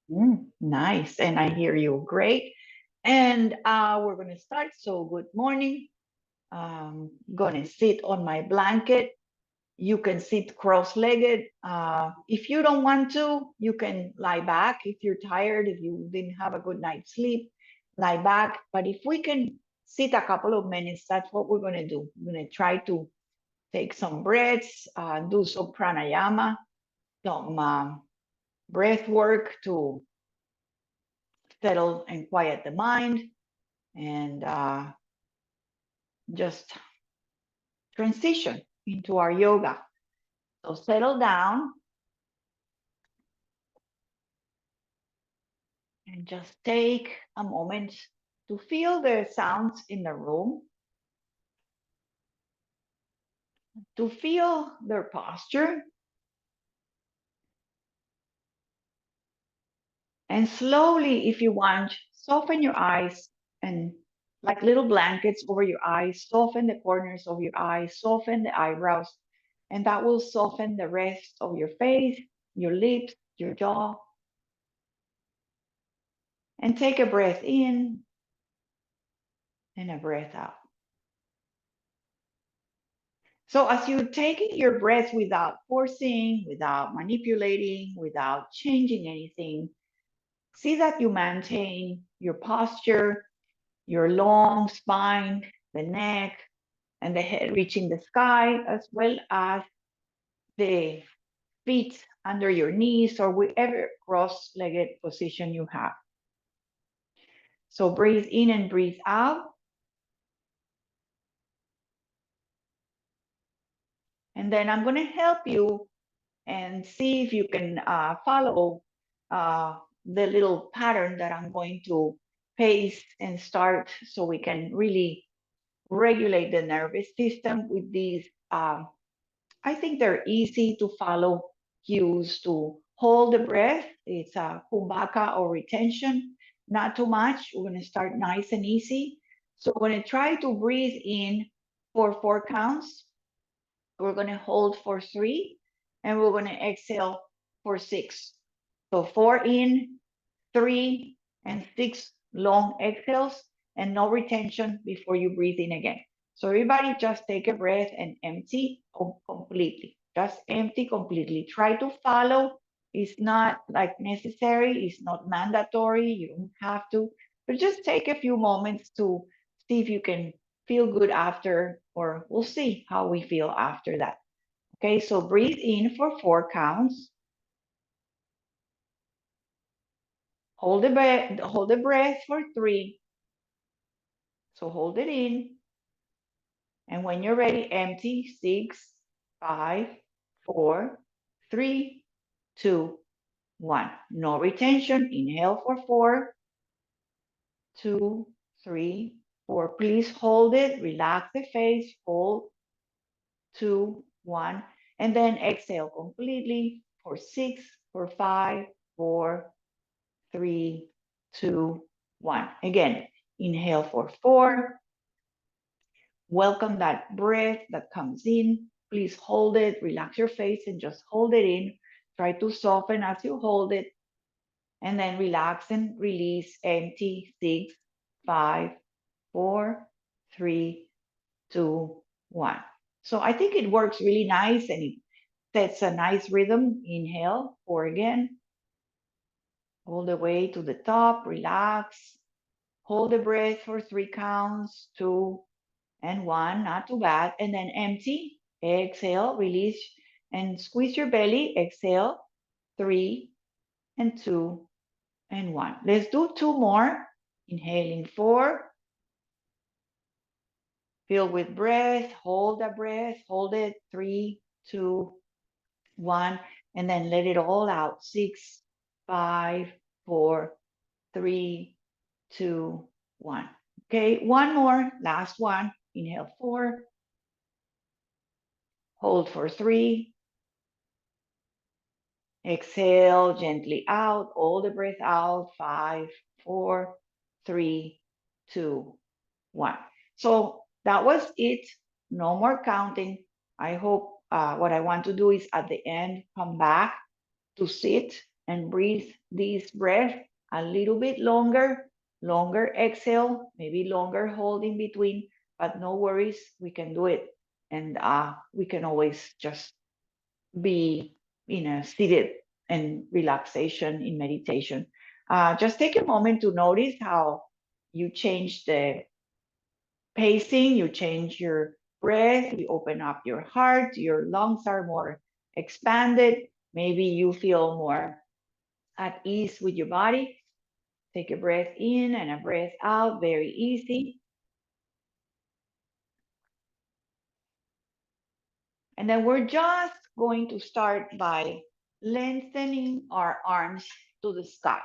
Nice. And I hear you. Great. And we're going to start. So, good morning. Going to sit on my blanket. You can sit cross-legged. If you don't want to, you can lie back. If you're tired, if you didn't have a good night's sleep, lie back. But if we can sit a couple of minutes, that's what we're going to do. We're going to try to take some breaths, do some pranayama, some breath work to settle and quiet the mind, and just transition into our yoga. So settle down and just take a moment to feel the sounds in the room, to feel their posture, and slowly, if you want, soften your eyes and like little blankets over your eyes, soften the corners of your eyes, soften the eyebrows, and that will soften the rest of your face, your lips, your jaw. And take a breath in and a breath out. So as you're taking your breath without forcing, without manipulating, without changing anything, see that you maintain your posture, your long spine, the neck, and the head reaching the sky, as well as the feet under your knees or whatever cross-legged position you have. So breathe in and breathe out. And then I'm going to help you and see if you can follow the little pattern that I'm going to paste and start so we can really regulate the nervous system with these. I think they're easy to follow cues to hold the breath. It's a kumbhaka or retention, not too much. We're going to start nice and easy. So we're going to try to breathe in for 4 counts. We're going to hold for 3, and we're going to exhale for 6. So 4 in, 3, and 6 long exhales, and no retention before you breathe in again. So everybody just take a breath and empty completely. Just empty completely. Try to follow. It's not like necessary. It's not mandatory. You don't have to. But just take a few moments to see if you can feel good after, or we'll see how we feel after that. Okay, so breathe in for 4 counts. Hold the breath for 3. So hold it in. And when you're ready, empty. 6, 5, 4, 3, 2, 1. No retention. Inhale for 4, 2, 3, 4. Please hold it. Relax the face. Hold. 2, 1. And then exhale completely for 6, for 5, 4, 3, 2, 1. Again, inhale for 4. Welcome that breath that comes in. Please hold it, relax your face and just hold it in. Try to soften as you hold it. And then relax and release, empty. 6, 5, 4, 3, 2, 1. So I think it works really nice and it sets a nice rhythm. Inhale, 4 again. All the way to the top, relax. Hold the breath for 3 counts, 2 and 1, not too bad. And then empty, exhale, release, and squeeze your belly. Exhale, 3 and 2 and 1. Let's do 2 more. Inhaling 4. Fill with breath. Hold the breath. Hold it. 3, 2, 1. And then let it all out. 6, 5, 4, 3, 2, 1. Okay, one more. Last one. Inhale 4. Hold for 3. Exhale gently out, all the breath out. 5, 4, 3, 2, 1. So that was it. No more counting. I hope what I want to do is at the end come back to sit and breathe this breath a little bit longer, longer exhale, maybe longer hold in between, but no worries, we can do it. And we can always just be in a seated and relaxation in meditation. Just take a moment to notice how you change the pacing, you change your breath, you open up your heart, your lungs are more expanded. Maybe you feel more at ease with your body. Take a breath in and a breath out, very easy. And then we're just going to start by lengthening our arms to the sky.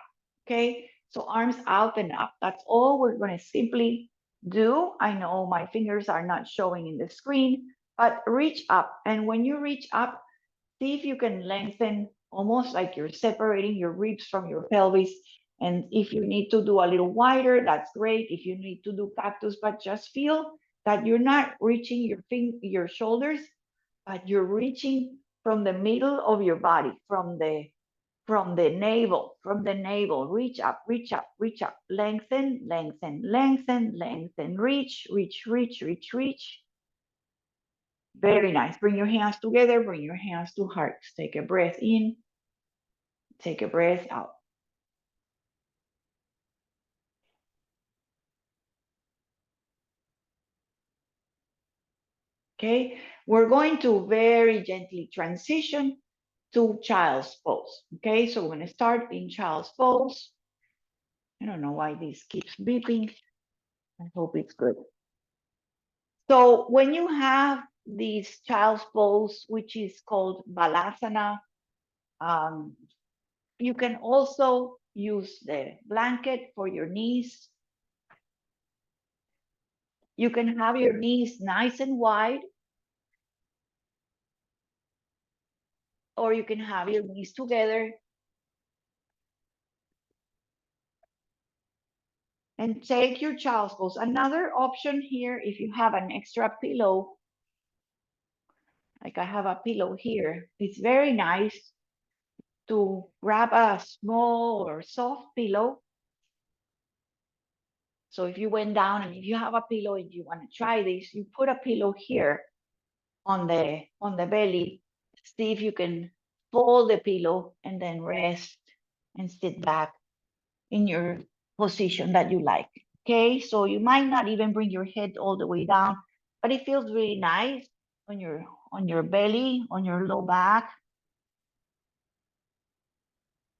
Okay, so arms out and up. That's all we're going to simply do. I know my fingers are not showing in the screen, but reach up. And when you reach up, see if you can lengthen almost like you're separating your ribs from your pelvis. And if you need to do a little wider, that's great. If you need to do cactus, but just feel that you're not reaching your shoulders, but you're reaching from the middle of your body, from the navel, reach up, reach up, reach up, lengthen, lengthen, lengthen, lengthen, reach, reach, reach, reach, reach. Very nice. Bring your hands together, bring your hands to hearts. Take a breath in, take a breath out. Okay, we're going to very gently transition to child's pose. Okay, so we're going to start in child's pose. I don't know why this keeps beeping. I hope it's good. So when you have this child's pose, which is called balasana, um, you can also use the blanket for your knees. You can have your knees nice and wide, or you can have your knees together and take your child's pose. Another option here, if you have an extra pillow, like I have a pillow here, it's very nice to grab a small or soft pillow. So if you went down and if you have a pillow and you want to try this, you put a pillow here on the belly. See if you can fold the pillow and then rest and sit back in your position that you like. Okay, so you might not even bring your head all the way down, but it feels really nice on your belly, on your low back.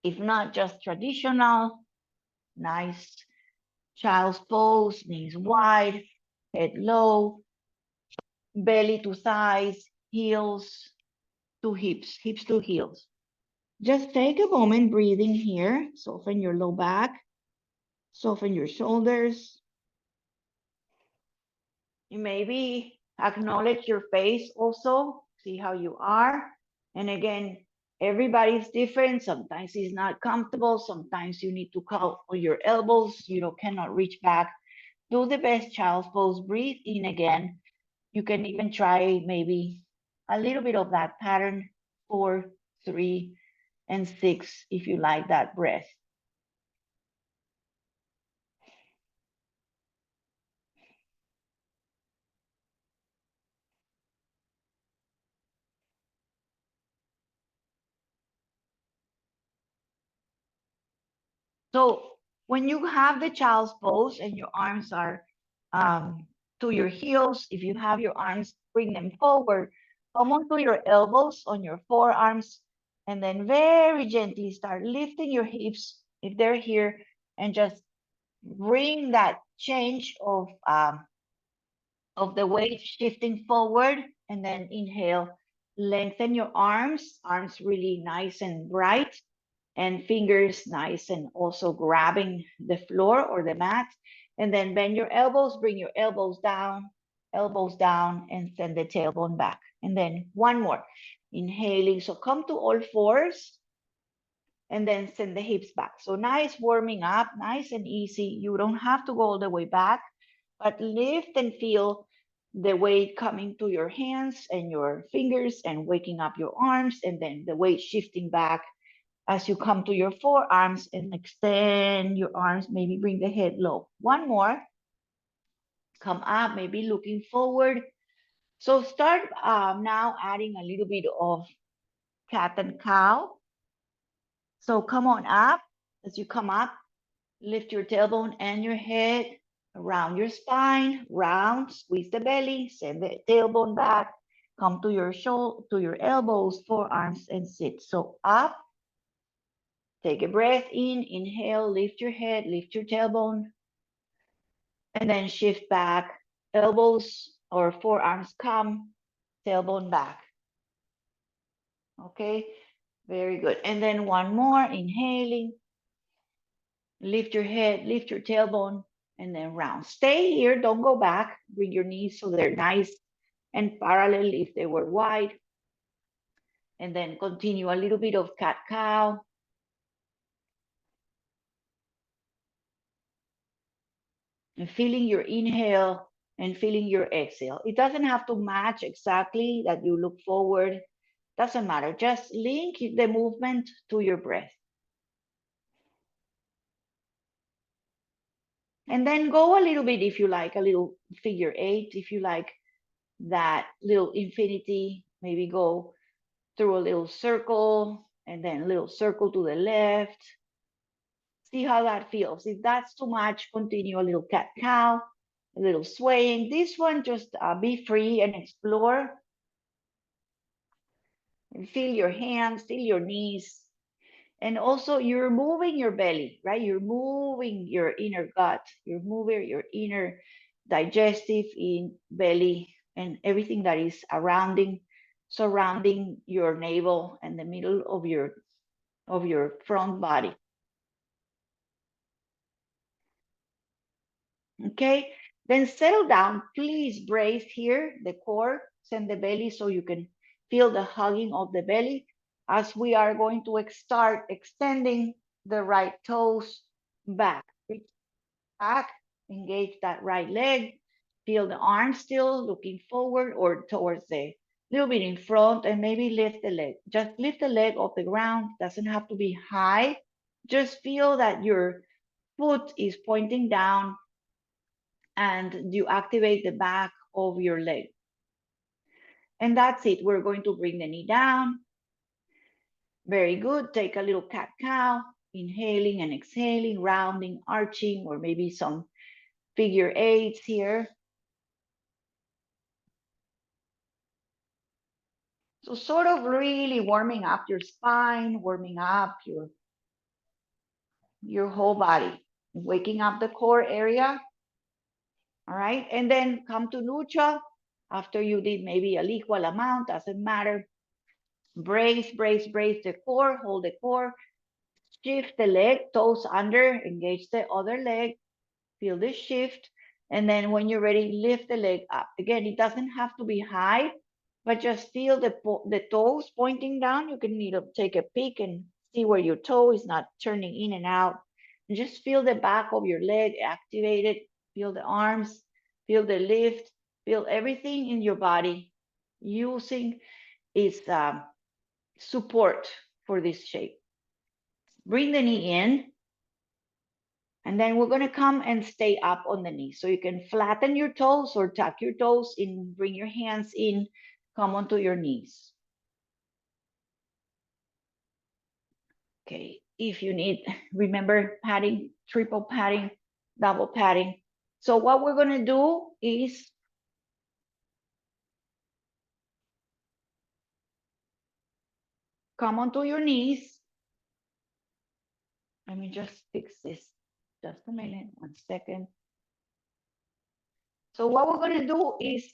If not, just traditional, nice child's pose, knees wide, head low, belly to thighs, heels to hips, hips to heels. Just take a moment breathing here. Soften your low back, soften your shoulders. You maybe acknowledge your face also, see how you are. And again, everybody's different. Sometimes it's not comfortable. Sometimes you need to call on your elbows. You cannot reach back. Do the best child's pose. Breathe in again. You can even try maybe a little bit of that pattern, 4, 3, and 6, if you like that breath. So when you have the child's pose and your arms are to your heels, if you have your arms, bring them forward. Come onto your elbows on your forearms, and then very gently start lifting your hips if they're here, and just bring that change of the weight shifting forward, and then inhale, lengthen your arms really nice and bright, and fingers nice and also grabbing the floor or the mat. And then bend your elbows, bring your elbows down, and send the tailbone back. And then one more, inhaling. So come to all fours, and then send the hips back. So nice warming up, nice and easy. You don't have to go all the way back, but lift and feel the weight coming to your hands and your fingers and waking up your arms, and then the weight shifting back as you come to your forearms and extend your arms, maybe bring the head low. One more. Come up, maybe looking forward. So start now adding a little bit of cat and cow. So come on up. As you come up, lift your tailbone and your head around your spine, round, squeeze the belly, send the tailbone back, come to your shoulder, to your elbows, forearms, and sit. So up, take a breath in, inhale, lift your head, lift your tailbone, and then shift back, elbows or forearms come, tailbone back. Okay, very good. And then one more, inhaling, lift your head, lift your tailbone, and then round. Stay here, don't go back. Bring your knees so they're nice and parallel if they were wide. And then continue a little bit of cat-cow. And feeling your inhale and feeling your exhale. It doesn't have to match exactly that you look forward. Doesn't matter. Just link the movement to your breath. And then go a little bit if you like, a little figure eight, if you like that little infinity, maybe go through a little circle and then a little circle to the left. See how that feels. If that's too much, continue a little cat-cow, a little swaying. This one, just be free and explore. And feel your hands, feel your knees. And also you're moving your belly, right? You're moving your inner gut. You're moving your inner digestive in belly and everything that is surrounding your navel and the middle of your front body. Okay, then settle down. Please brace here, the core, send the belly so you can feel the hugging of the belly as we are going to start extending the right toes back. Reach back, engage that right leg, feel the arm still looking forward or towards the little bit in front, and maybe lift the leg. Just lift the leg off the ground, doesn't have to be high. Just feel that your foot is pointing down and you activate the back of your leg. And that's it. We're going to bring the knee down. Very good. Take a little cat-cow, inhaling and exhaling, rounding, arching, or maybe some figure eights here. So sort of really warming up your spine, warming up your whole body, waking up the core area. All right. And then come to neutral after you did maybe an equal amount, doesn't matter. Brace, brace, brace the core, hold the core, shift the leg, toes under, engage the other leg, feel the shift. And then when you're ready, lift the leg up. Again, it doesn't have to be high, but just feel the toes pointing down. You can need to take a peek and see where your toe is not turning in and out. And just feel the back of your leg activated. Feel the arms, feel the lift, feel everything in your body using its support for this shape. Bring the knee in, and then we're going to come and stay up on the knee. So you can flatten your toes or tuck your toes in, bring your hands in, come onto your knees. Okay, if you need, remember padding, triple padding, double padding. So what we're going to do is come onto your knees. Let me just fix this. Just a minute, 1 second. So what we're going to do is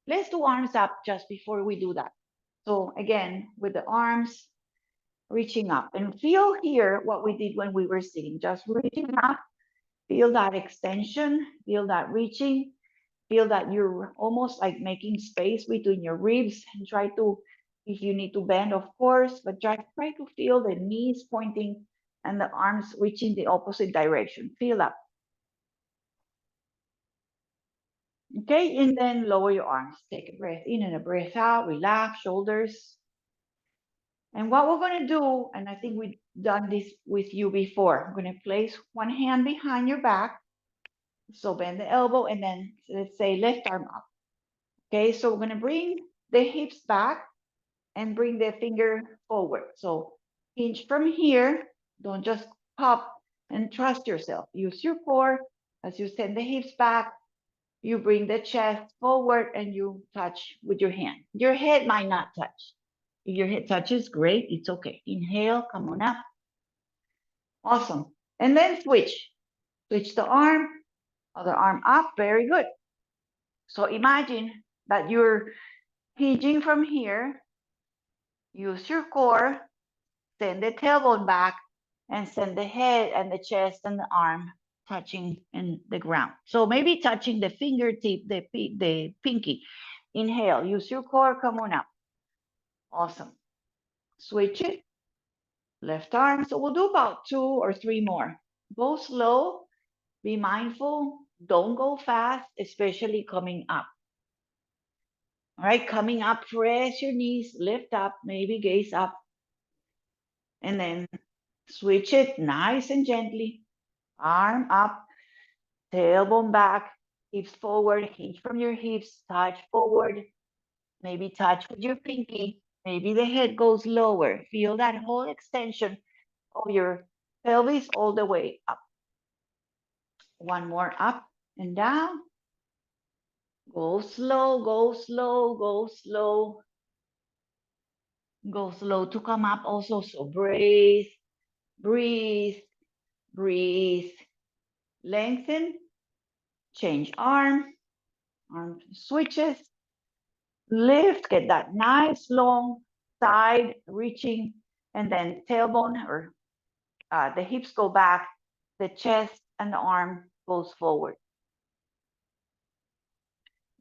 let's do arms up just before we do that. So again, with the arms reaching up, and feel here what we did when we were sitting, just reaching up, feel that extension, feel that reaching, feel that you're almost like making space between your ribs, and try to, if you need to bend, of course, but try to feel the knees pointing and the arms reaching the opposite direction. Feel that. Okay, and then lower your arms. Take a breath in and a breath out. Relax shoulders. And what we're going to do, and I think we've done this with you before, I'm going to place one hand behind your back. So bend the elbow and then let's say left arm up. Okay, so we're going to bring the hips back and bring the finger forward. So hinge from here. Don't just pop, and trust yourself. Use your core as you send the hips back. You bring the chest forward and you touch with your hand. Your head might not touch. If your head touches, great. It's okay. Inhale, come on up. Awesome. And then switch. Switch the arm, other arm up. Very good. So imagine that you're hinging from here. Use your core. Send the tailbone back and send the head and the chest and the arm touching in the ground. So maybe touching the fingertip, the pinky. Inhale, use your core, come on up. Awesome. Switch it, left arm. So we'll do about 2 or 3 more. Go slow, be mindful, don't go fast, especially coming up. All right, coming up, press your knees, lift up, maybe gaze up, and then switch it nice and gently. Arm up, tailbone back, hips forward, hinge from your hips, touch forward, maybe touch with your pinky, maybe the head goes lower. Feel that whole extension of your pelvis all the way up. One more up and down. Go slow, go slow, go slow. Go slow to come up also. So breathe, breathe, breathe. Lengthen, change arm switches. Lift, get that nice long side reaching, and then tailbone or the hips go back, the chest and the arm goes forward.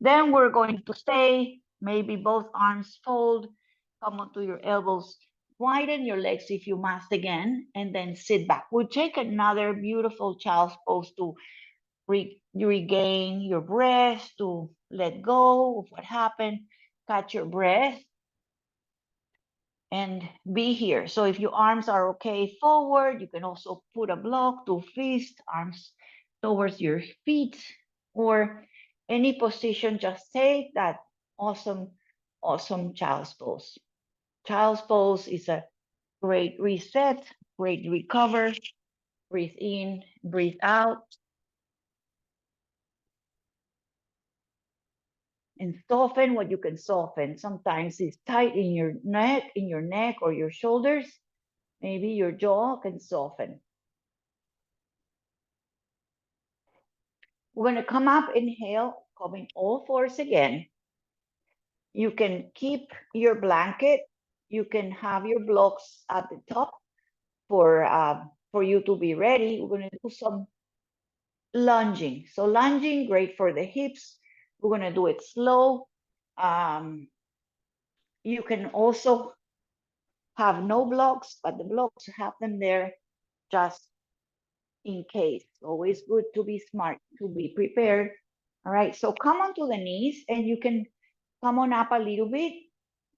Then we're going to stay, maybe both arms fold, come onto your elbows, widen your legs if you must again, and then sit back. We'll take another beautiful child's pose to regain your breath, to let go of what happened, catch your breath, and be here. So if your arms are okay forward, you can also put a block to fist, arms towards your feet, or any position, just take that awesome, awesome child's pose. Child's pose is a great reset, great recover. Breathe in, breathe out. And soften what you can soften. Sometimes it's tight in your neck or your shoulders. Maybe your jaw can soften. We're going to come up, inhale, coming all fours again. You can keep your blanket. You can have your blocks at the top for you to be ready. We're going to do some lunging. So lunging, great for the hips. We're going to do it slow. You can also have no blocks, but the blocks, have them there just in case. Always good to be smart, to be prepared. All right, so come onto the knees and you can come on up a little bit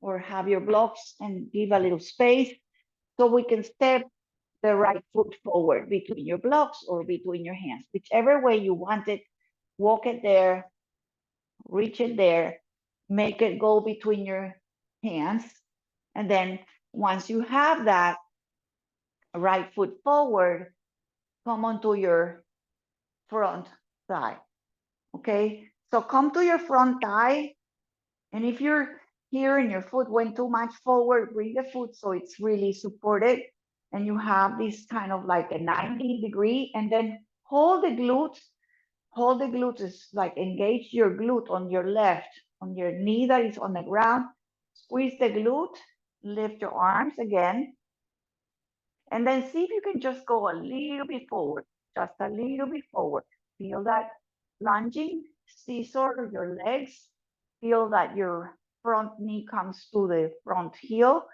or have your blocks and give a little space so we can step the right foot forward between your blocks or between your hands, whichever way you want it. Walk it there, reach it there, make it go between your hands. And then once you have that right foot forward, come onto your front thigh. Okay, so come to your front thigh. And if you're here and your foot went too much forward, bring the foot so it's really supported. And you have this kind of like a 90-degree, and then hold the glutes. Hold the glutes is like engage your glute on your left, on your knee that is on the ground. Squeeze the glute, lift your arms again. And then see if you can just go a little bit forward, just a little bit forward. Feel that lunging, scissor your legs. Feel that your front knee comes to the front heel.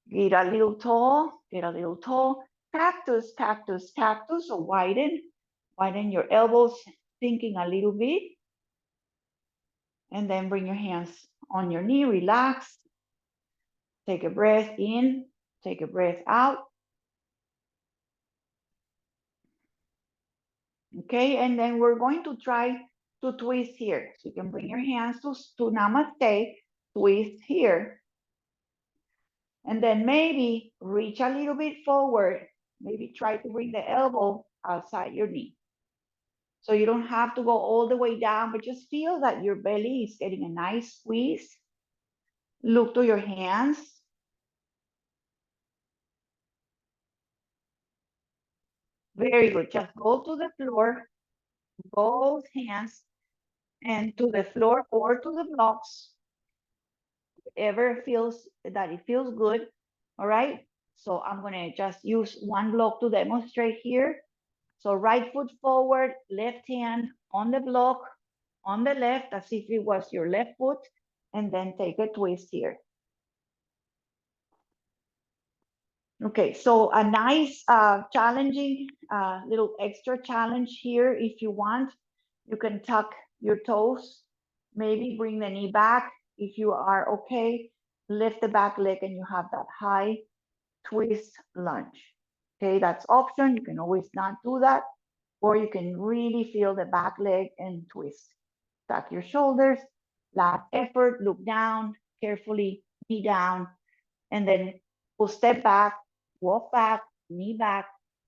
Get a little tall, get a little tall. Cactus, cactus, cactus, so widen your elbows, thinking a little bit. And then bring your hands on your knee, relax. Take a breath in Take a breath out. Okay, and then we're going to try to twist here. So you can bring your hands to namaste, twist here. And then maybe reach a little bit forward. Maybe try to bring the elbow outside your knee. So you don't have to go all the way down, but just feel that your belly is getting a nice squeeze. Look to your hands. Very good. Just go to the floor, both hands, and to the floor or to the blocks. Whatever feels that it feels good. All right. So I'm going to just use one block to demonstrate here. So right foot forward, left hand on the block, on the left, as if it was your left foot, and then take a twist here. Okay, so a nice challenging little extra challenge here. If you want, you can tuck your toes, maybe bring the knee back. If you are okay, lift the back leg and you have that high twist lunge. Okay, that's option. You can always not do that, or you can really feel the back leg and twist. Tuck your shoulders, last effort, look down carefully, knee down, and then we'll step back, walk back, knee back,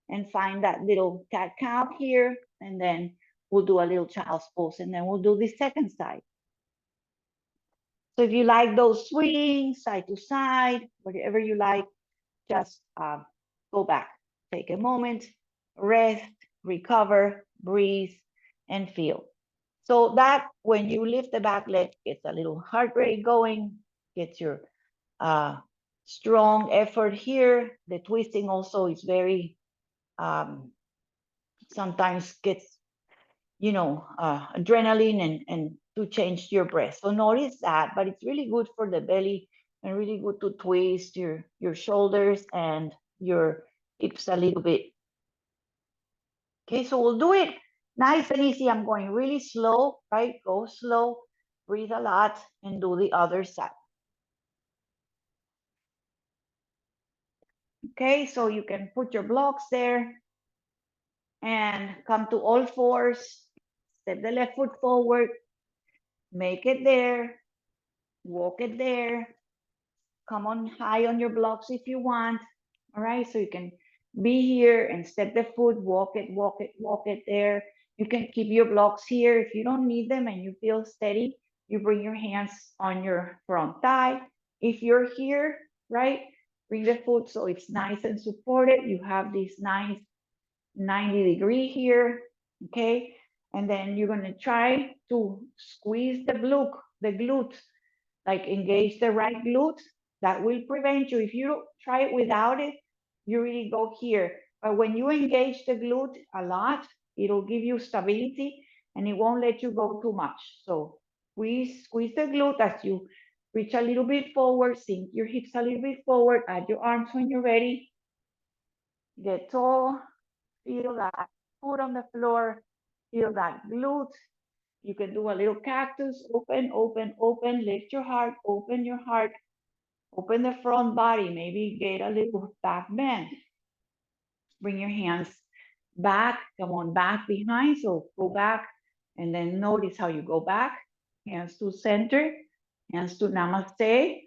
and find that little cat cow here, and then we'll do a little child's pose, and then we'll do the second side. So if you like those swings, side to side, whatever you like, just go back. Take a moment, rest, recover, breathe, and feel. So that when you lift the back leg, gets a little heart rate going, gets your strong effort here. The twisting also is very, sometimes gets, adrenaline and to change your breath. So notice that, but it's really good for the belly and really good to twist your shoulders and your hips a little bit. Okay, so we'll do it nice and easy. I'm going really slow, right? Go slow, breathe a lot, and do the other side. Okay, so you can put your blocks there and come to all fours. Step the left foot forward, make it there, walk it there, come on high on your blocks if you want. All right, so you can be here and step the foot, walk it, walk it, walk it there. You can keep your blocks here. If you don't need them and you feel steady, you bring your hands on your front thigh. If you're here, right, bring the foot so it's nice and supported. You have this nice 90-degree here, okay? And then you're gonna try to squeeze the glute, like engage the right glute. That will prevent you. If you try it without it, you really go here. But when you engage the glute a lot, it'll give you stability and it won't let you go too much. So squeeze the glute as you reach a little bit forward, sink your hips a little bit forward, add your arms when you're ready. Get tall, feel that foot on the floor, feel that glute. You can do a little cactus, open, open, open, lift your heart, open your heart, open the front body, maybe get a little back bend. Bring your hands back, come on back behind, so go back and then notice how you go back. Hands to center, hands to namaste,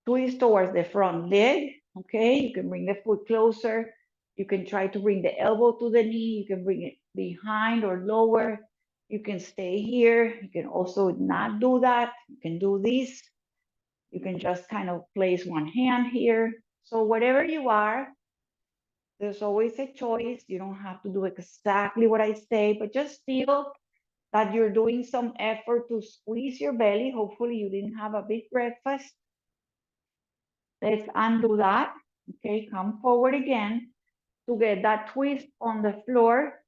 twist towards the front leg, okay? You can bring the foot closer. You can try to bring the elbow to the knee. You can bring it behind or lower. You can stay here. You can also not do that. You can do this. You can just kind of place one hand here. So whatever you are, there's always a choice. You don't have to do exactly what I say, but just feel that you're doing some effort to squeeze your belly. Hopefully you didn't have a big breakfast. Let's undo that. Okay, come forward again to get that twist on the floor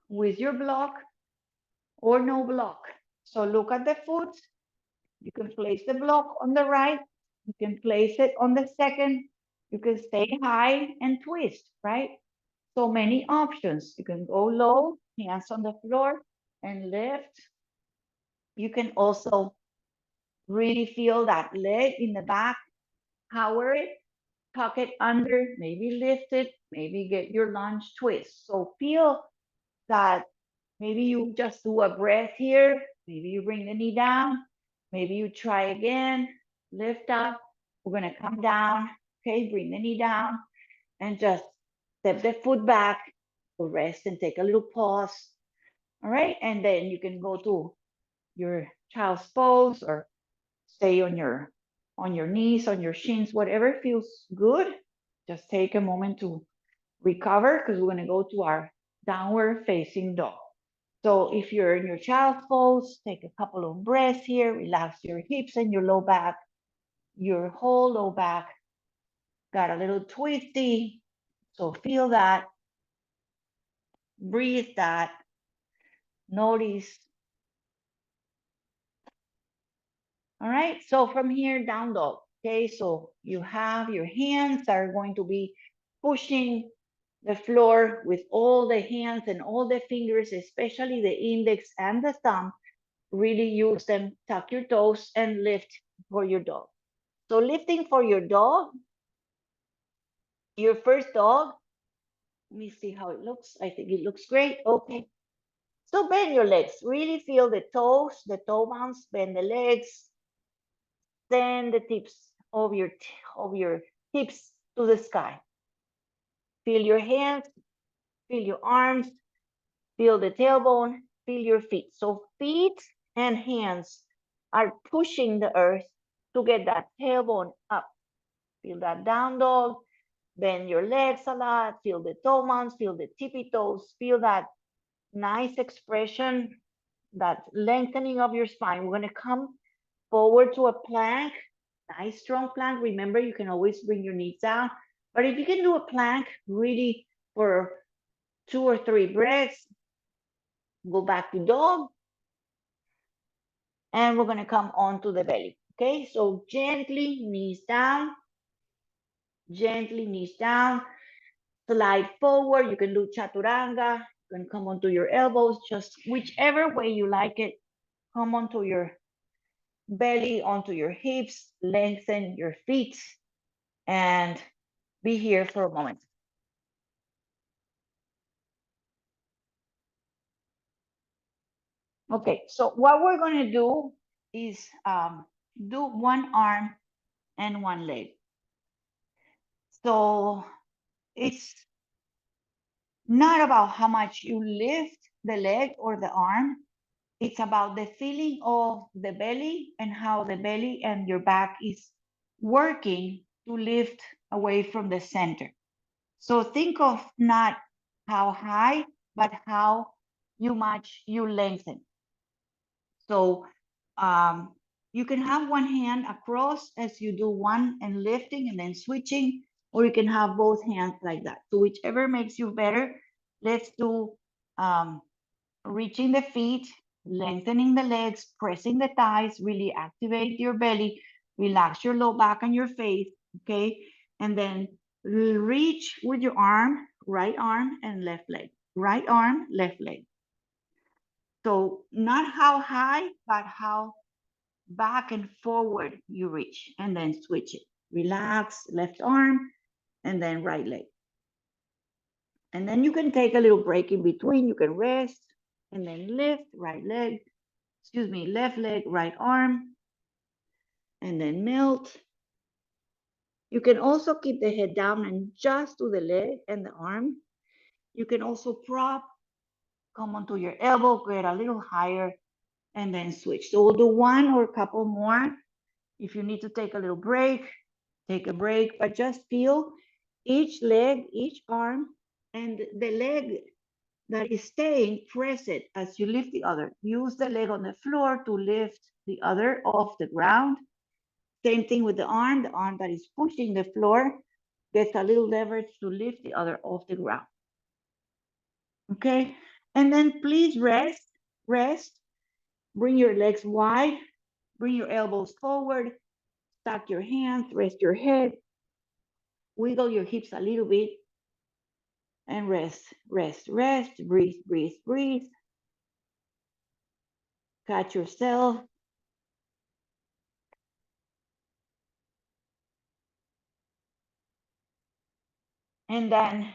with your block or no block. So look at the foot. You can place the block on the right. You can place it on the second. You can stay high and twist, right? So many options. You can go low, hands on the floor and lift. You can also really feel that leg in the back, power it. tuck it under, maybe lift it, maybe get your lunge twist. So feel that maybe you just do a breath here, maybe you bring the knee down, maybe you try again, lift up, we're gonna come down, okay, bring the knee down and just step the foot back, rest and take a little pause, all right, and then you can go to your child's pose or stay on your knees, on your shins, whatever feels good. Just take a moment to recover because we're going to go to our downward facing dog. So if you're in your child's pose, take a couple of breaths here, relax your hips and your low back, your whole low back got a little twisty. So feel that, breathe that, notice. All right, so from here, down dog. Okay, so you have your hands are going to be pushing the floor with all the hands and all the fingers, especially the index and the thumb. Really use them, tuck your toes and lift for your dog. So lifting for your dog, your first dog, let me see how it looks. I think it looks great. Okay. So bend your legs, really feel the toes, the toe bounce, bend the legs, send the tips of your hips to the sky. Feel your hands, feel your arms, feel the tailbone, feel your feet. So feet and hands are pushing the earth to get that tailbone up. Feel that down dog, bend your legs a lot, feel the toe mounts, feel the tippy toes, feel that nice expression, that lengthening of your spine. We're gonna come forward to a plank, nice strong plank. Remember, you can always bring your knees down, but if you can do a plank really for 2 or 3 breaths, go back to dog, and we're gonna come onto the belly. Okay, so gently knees down, slide forward. You can do chaturanga, you can come onto your elbows, just whichever way you like it. Come onto your belly, onto your hips, lengthen your feet, and be here for a moment. Okay, so what we're going to do is do one arm and one leg. So it's not about how much you lift the leg or the arm. It's about the feeling of the belly and how the belly and your back is working to lift away from the center. So think of not how high, but how much you lengthen. So you can have one hand across as you do one and lifting and then switching, or you can have both hands like that. So whichever makes you better. Let's do reaching the feet, lengthening the legs, pressing the thighs, really activate your belly, relax your low back and your face, okay? And then reach with your arm, right arm and left leg, right arm, left leg. So not how high, but how back and forward you reach, and then switch it. Relax, left arm, and then right leg. And then you can take a little break in between. You can rest, and then lift, right leg, excuse me, left leg, right arm, and then melt. You can also keep the head down and just do the leg and the arm. You can also prop, come onto your elbow, get a little higher, and then switch. So we'll do one or a couple more. If you need to take a little break, take a break, but just feel each leg, each arm, and the leg that is staying, press it as you lift the other. Use the leg on the floor to lift the other off the ground. Same thing with the arm that is pushing the floor gets a little leverage to lift the other off the ground. Okay, and then please rest, bring your legs wide, bring your elbows forward, stack your hands, rest your head, wiggle your hips a little bit, and rest, breathe, breathe, breathe. Catch yourself. And then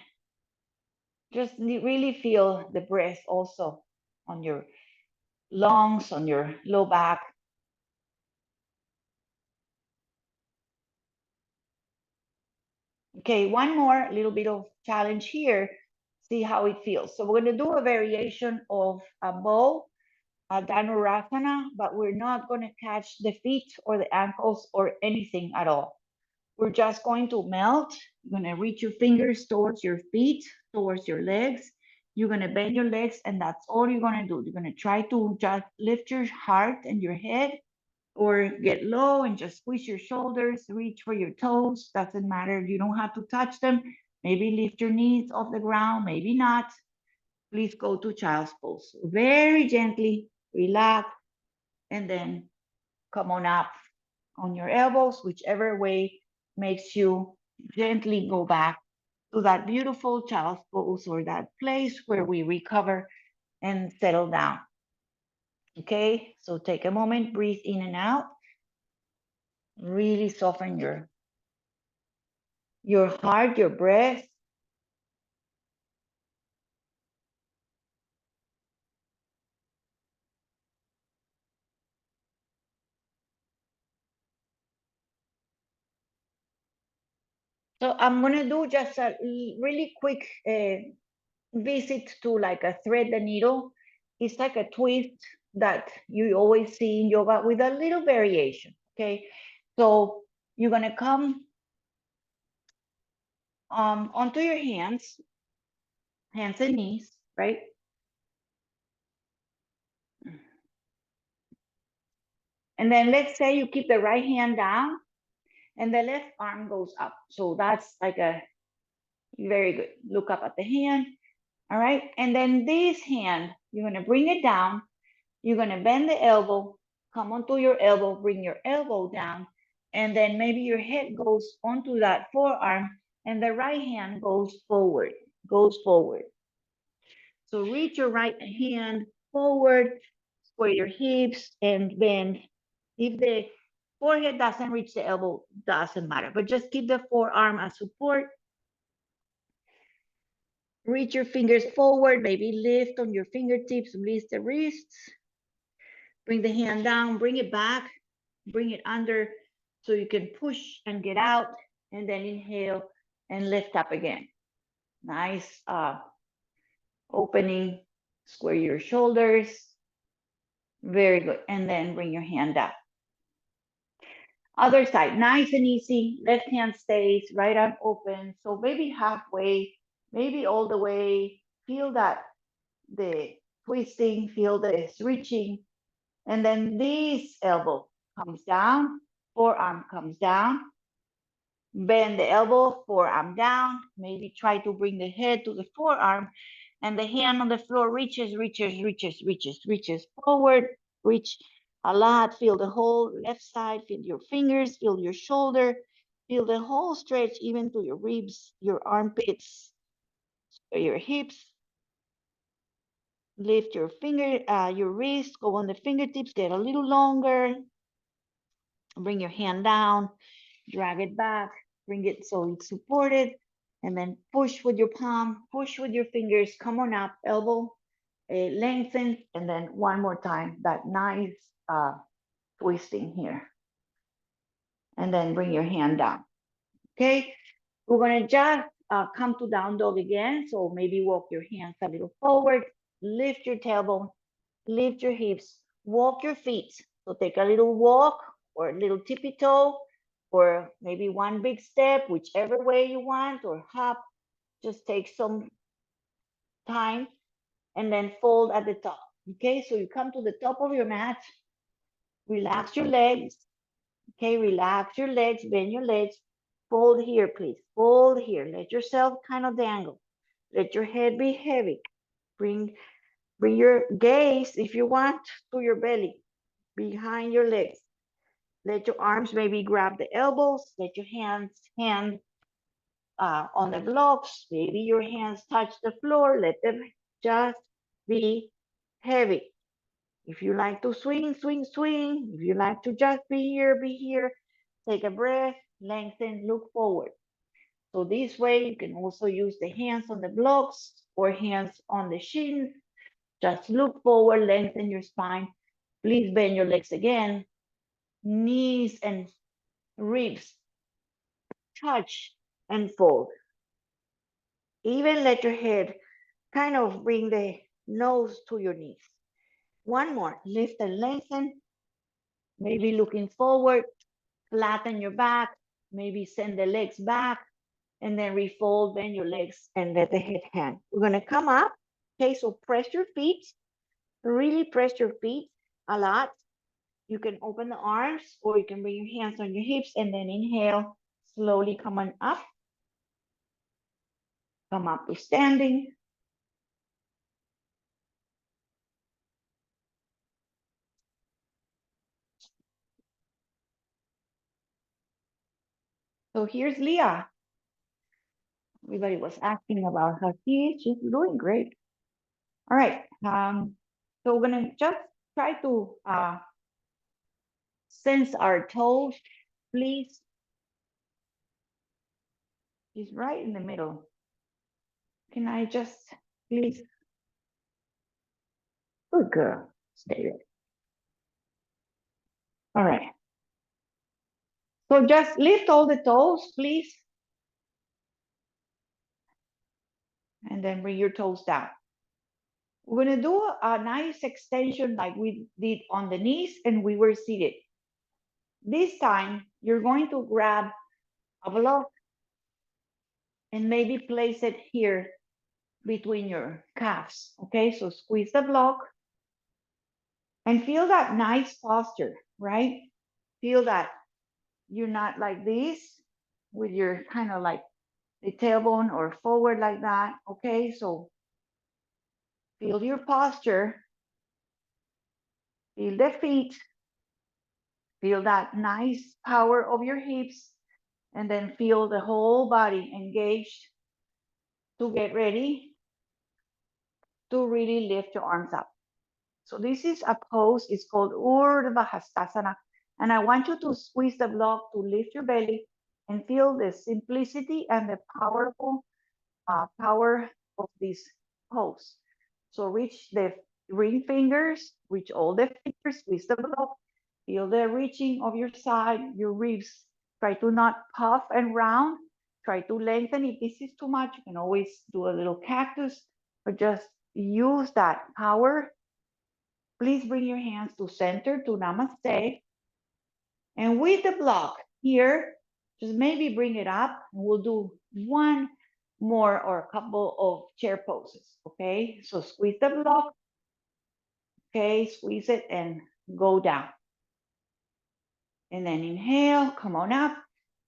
just really feel the breath also on your lungs, on your low back. Okay, one more little bit of challenge here. See how it feels. So we're going to do a variation of a bow, a dhanurasana, but we're not going to catch the feet or the ankles or anything at all. We're just going to melt. You're going to reach your fingers towards your feet, towards your legs. You're going to bend your legs, and that's all you're going to do. You're going to try to just lift your heart and your head, or get low and just squeeze your shoulders, reach for your toes. Doesn't matter. You don't have to touch them. Maybe lift your knees off the ground, maybe not. Please go to child's pose. Very gently, relax, and then come on up on your elbows, whichever way makes you gently go back to that beautiful child's pose, or that place where we recover and settle down. Okay, so take a moment, breathe in and out. Really soften your heart, your breath. So I'm gonna do just a really quick visit to like a thread the needle. It's like a twist that you always see in yoga with a little variation. Okay, so you're gonna come onto your hands and knees, right? And then let's say you keep the right hand down and the left arm goes up. So that's like a very good. Look up at the hand. All right. And then this hand, you're going to bring it down. You're going to bend the elbow, come onto your elbow, bring your elbow down. And then maybe your head goes onto that forearm and the right hand goes forward. So reach your right hand forward, square your hips and bend. If the forehead doesn't reach the elbow, doesn't matter, but just keep the forearm as support. Reach your fingers forward, maybe lift on your fingertips, release the wrists. Bring the hand down, bring it back, bring it under so you can push and get out, and then inhale and lift up again. Nice opening, square your shoulders. Very good. And then bring your hand up. Other side, nice and easy. Left hand stays, right arm open. So maybe halfway, maybe all the way. Feel that the twisting, feel the reaching. And then this elbow comes down, forearm comes down. Bend the elbow, forearm down. Maybe try to bring the head to the forearm, and the hand on the floor reaches forward. Reach a lot. Feel the whole left side. Feel your fingers. Feel your shoulder. Feel the whole stretch, even to your ribs, your armpits, your hips. Lift your finger, your wrist. Go on the fingertips. Get a little longer. Bring your hand down. Drag it back, bring it so it's supported, and then push with your palm, push with your fingers, come on up, elbow, lengthen, and then one more time, that nice twisting here. And then bring your hand down, okay? We're gonna just come to down dog again, so maybe walk your hands a little forward, lift your tailbone, lift your hips, walk your feet. So take a little walk or a little tippy toe, or maybe one big step, whichever way you want, or hop. Just take some time and then fold at the top. Okay, so you come to the top of your mat, relax your legs. Okay, relax your legs, bend your legs, fold here, please. Fold here. Let yourself kind of dangle. Let your head be heavy. Bring your gaze, if you want, to your belly, behind your legs. Let your arms maybe grab the elbows. Let your hand on the blocks. Maybe your hands touch the floor. Let them just be heavy. If you like to swing, swing, swing. If you like to just be here, be here. Take a breath, lengthen, look forward. So this way you can also use the hands on the blocks or hands on the shins. Just look forward, lengthen your spine. Please bend your legs again. Knees and ribs touch and fold. Even let your head kind of bring the nose to your knees. One more, lift and lengthen, maybe looking forward, flatten your back, maybe send the legs back, and then refold, bend your legs, and let the head hang. We're gonna come up, okay, so press your feet, really press your feet a lot. You can open the arms, or you can bring your hands on your hips, and then inhale, slowly come on up, come up to standing. So here's Leah. Everybody was asking about her teeth. She's doing great. All right. So we're gonna just try to sense our toes, please. She's right in the middle. Can I just please? Good girl. Stay there. All right. So just lift all the toes, please. And then bring your toes down. We're gonna do a nice extension like we did on the knees and we were seated. This time, you're going to grab a block and maybe place it here between your calves. Okay, so squeeze the block and feel that nice posture, right? Feel that you're not like this with your kind of like the tailbone or forward like that. Okay, so feel your posture, feel the feet, feel that nice power of your hips, and then feel the whole body engaged to get ready to really lift your arms up. So this is a pose, it's called Urdhva Hastasana. And I want you to squeeze the block to lift your belly and feel the simplicity and the powerful power of this pose. So reach the ring fingers, reach all the fingers, squeeze the block, feel the reaching of your side, your ribs. Try to not puff and round. Try to lengthen. If this is too much, you can always do a little cactus, or just use that power. Please bring your hands to center, to namaste. And with the block here, just maybe bring it up. And we'll do one more or a couple of chair poses, okay? So squeeze the block, okay? Squeeze it and go down. And then inhale, come on up,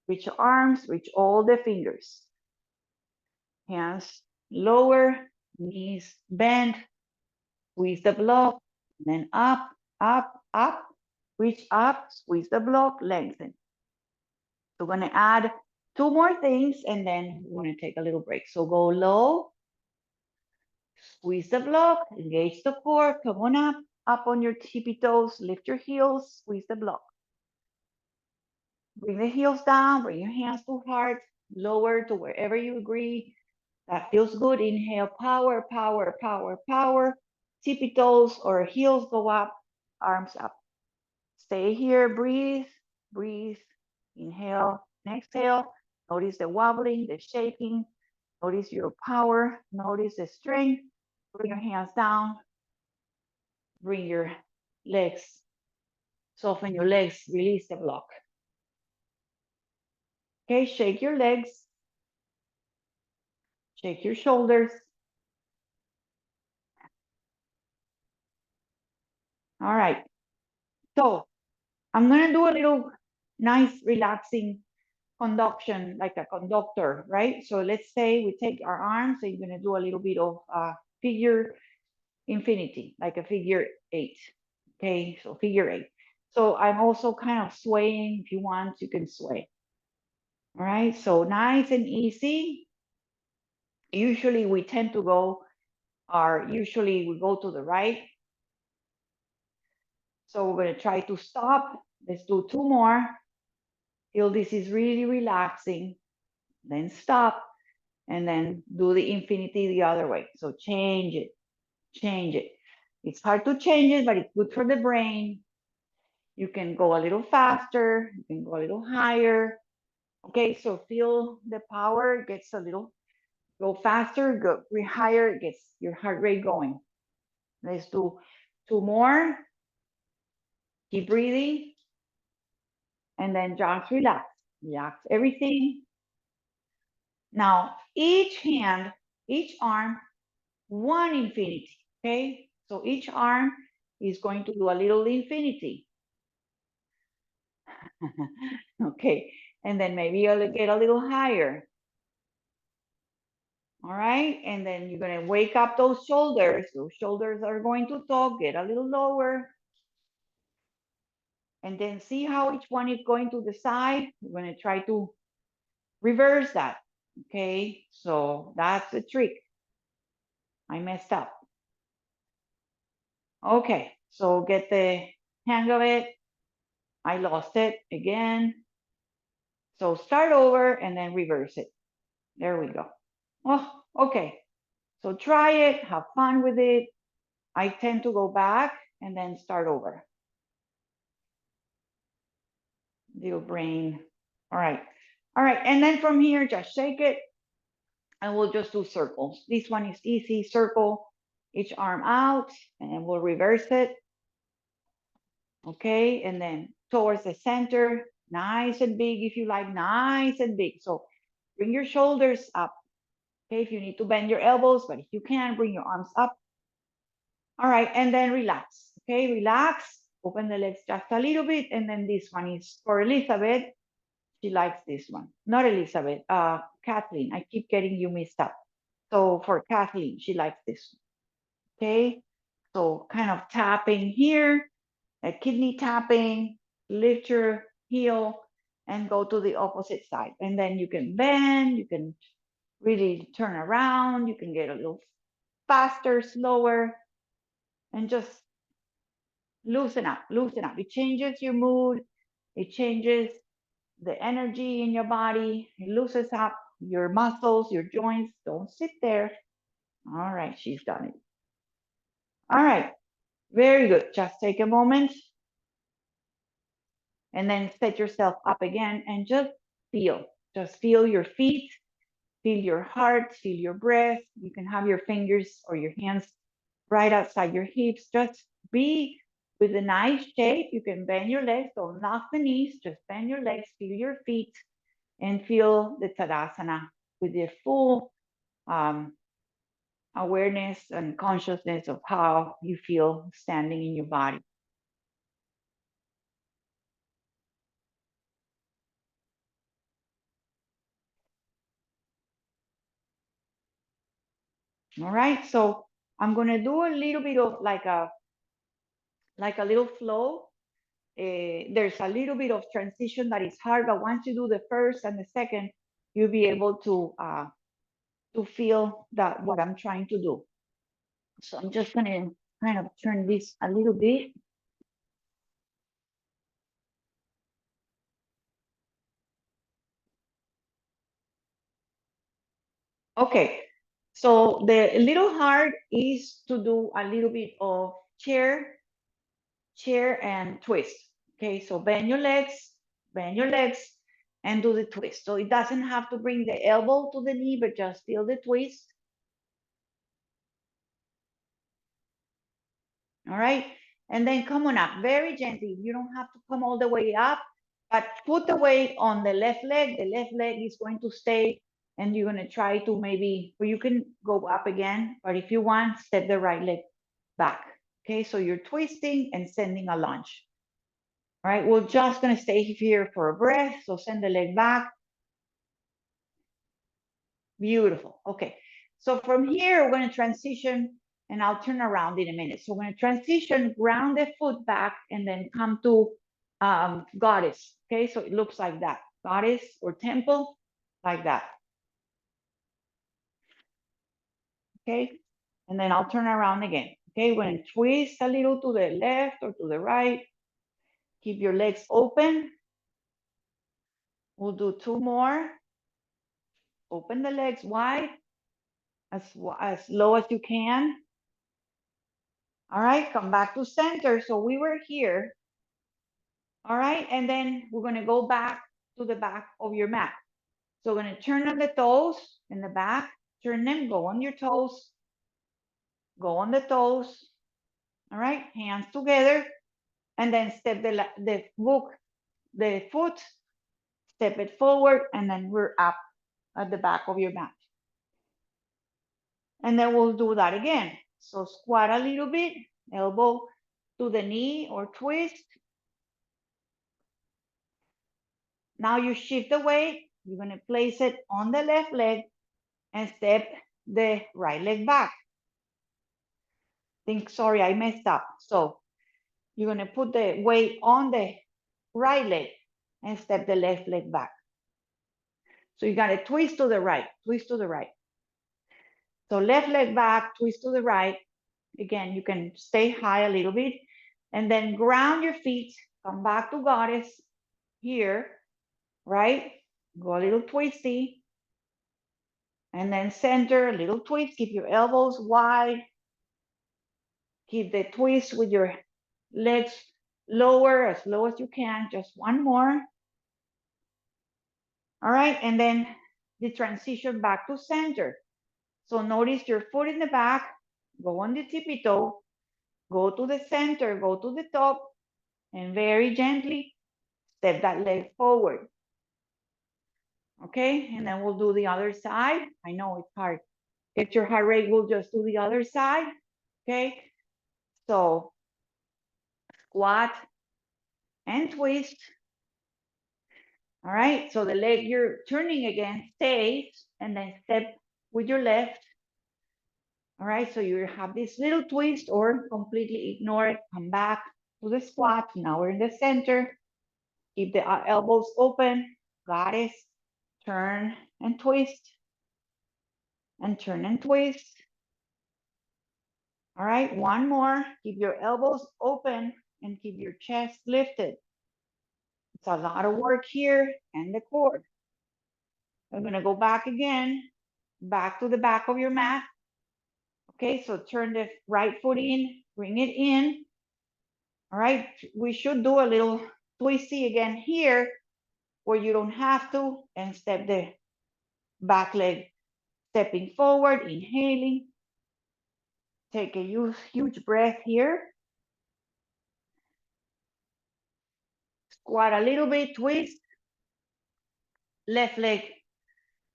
reach your arms, reach all the fingers. Hands lower, knees bend, squeeze the block, and then up, up, up, reach up, squeeze the block, lengthen. So we're gonna add two more things and then we're gonna take a little break. So go low, squeeze the block, engage the core, come on up on your tippy toes, lift your heels, squeeze the block. Bring the heels down, bring your hands to heart, lower to wherever you agree. That feels good. Inhale, power, power, power, power. Tippy toes or heels go up, arms up. Stay here, breathe, breathe. Inhale, and exhale. Notice the wobbling, the shaking. Notice your power. Notice the strength. Bring your hands down. Bring your legs. Soften your legs. Release the block. Okay, shake your legs. Shake your shoulders. All right. So I'm going to do a little nice, relaxing conduction, like a conductor, right? So let's say we take our arms and you're going to do a little bit of figure infinity, like a figure eight. Okay, so figure eight. So I'm also kind of swaying. If you want, you can sway. All right, so nice and easy. Usually we tend to go, usually we go to the right. So we're going to try to stop. Let's do two more. Feel this is really relaxing. then stop, and then do the infinity the other way. So change it, change it. It's hard to change it, but it's good for the brain. You can go a little faster, you can go a little higher. Okay, so feel the power gets a little, go faster, go higher, it gets your heart rate going. Let's do two more. Keep breathing, and then just relax. Relax everything. Now, each hand, each arm, one infinity, okay? So each arm is going to do a little infinity. Okay, and then maybe you'll get a little higher. All right, and then you're gonna wake up those shoulders. Those shoulders are going to talk, get a little lower. And then see how each one is going to the side. We're gonna try to reverse that, okay? So that's the trick. I messed up. Okay, so get the hang of it. I lost it again. So start over and then reverse it. There we go. Oh, okay. So try it, have fun with it. I tend to go back and then start over. Little brain. All right. All right. And then from here, just shake it and we'll just do circles. This one is easy, circle each arm out, and then we'll reverse it. Okay, and then towards the center, nice and big if you like, nice and big. So bring your shoulders up. Okay, if you need to bend your elbows, but if you can, bring your arms up. All right, and then relax. Okay, relax. Open the legs just a little bit, and then this one is for Elizabeth. She likes this one. Not Elizabeth, Kathleen. I keep getting you mixed up. So for Kathleen, she likes this one. Okay, so kind of tapping here, a kidney tapping, lift your heel and go to the opposite side. And then you can bend, you can really turn around, you can get a little faster, slower, and just loosen up, loosen up. It changes your mood, it changes the energy in your body, it loosens up your muscles, your joints. Don't sit there. All right, she's done it. All right, very good. Just take a moment and then set yourself up again and just feel your feet, feel your heart, feel your breath. You can have your fingers or your hands right outside your hips. Just be with a nice shape. You can bend your legs, don't knock the knees, just bend your legs, feel your feet, and feel the Tadasana with your full awareness and consciousness of how you feel standing in your body. All right, so I'm gonna do a little bit of like a little flow. There's a little bit of transition that is hard, but once you do the first and the second, you'll be able to feel that what I'm trying to do. So I'm just gonna kind of turn this a little bit. Okay, so the little hard is to do a little bit of chair, chair and twist. Okay, so bend your legs, and do the twist. So it doesn't have to bring the elbow to the knee, but just feel the twist. All right, and then come on up very gently. You don't have to come all the way up, but put the weight on the left leg. The left leg is going to stay, and you're going to try to maybe, or you can go up again, but if you want, step the right leg back. Okay, so you're twisting and sending a lunge. All right, we're just going to stay here for a breath. So send the leg back. Beautiful. Okay, so from here, we're going to transition, and I'll turn around in a minute. So we're going to transition, ground the foot back, and then come to goddess. Okay, so it looks like that. Goddess or temple, like that. Okay, and then I'll turn around again. Okay, we're going to twist a little to the left or to the right. Keep your legs open. We'll do two more. Open the legs wide, as low as you can. All right, come back to center. So we were here. All right, and then we're gonna go back to the back of your mat. So we're gonna turn on the toes in the back, turn them, go on your toes, go on the toes. All right, hands together, and then step the foot, step it forward, and then we're up at the back of your mat. And then we'll do that again. So squat a little bit, elbow to the knee or twist. Now you shift the weight. You're going to place it on the left leg and step the right leg back. Sorry, I messed up. So you're going to put the weight on the right leg and step the left leg back. So you got to twist to the right, twist to the right. So left leg back, twist to the right. Again, you can stay high a little bit and then ground your feet, come back to goddess here, right? Go a little twisty and then center, a little twist, keep your elbows wide. Keep the twist with your legs lower, as low as you can, just one more. All right, and then the transition back to center. So notice your foot in the back, go on the tippy toe, go to the center, go to the top, and very gently step that leg forward. Okay, and then we'll do the other side. I know it's hard. Get your heart rate, we'll just do the other side. Okay, so squat and twist. All right, so the leg you're turning again stays, and then step with your left. All right, so you have this little twist or completely ignore it. Come back to the squat. Now we're in the center. Keep the elbows open. Goddess. Turn and twist. And turn and twist. All right, one more. Keep your elbows open and keep your chest lifted. It's a lot of work here and the core. I'm going to go back again, back to the back of your mat. Okay, so turn the right foot in, bring it in. All right, we should do a little twisty again here where you don't have to, and step the back leg, stepping forward, inhaling. Take a huge breath here. Squat a little bit, twist. Left leg.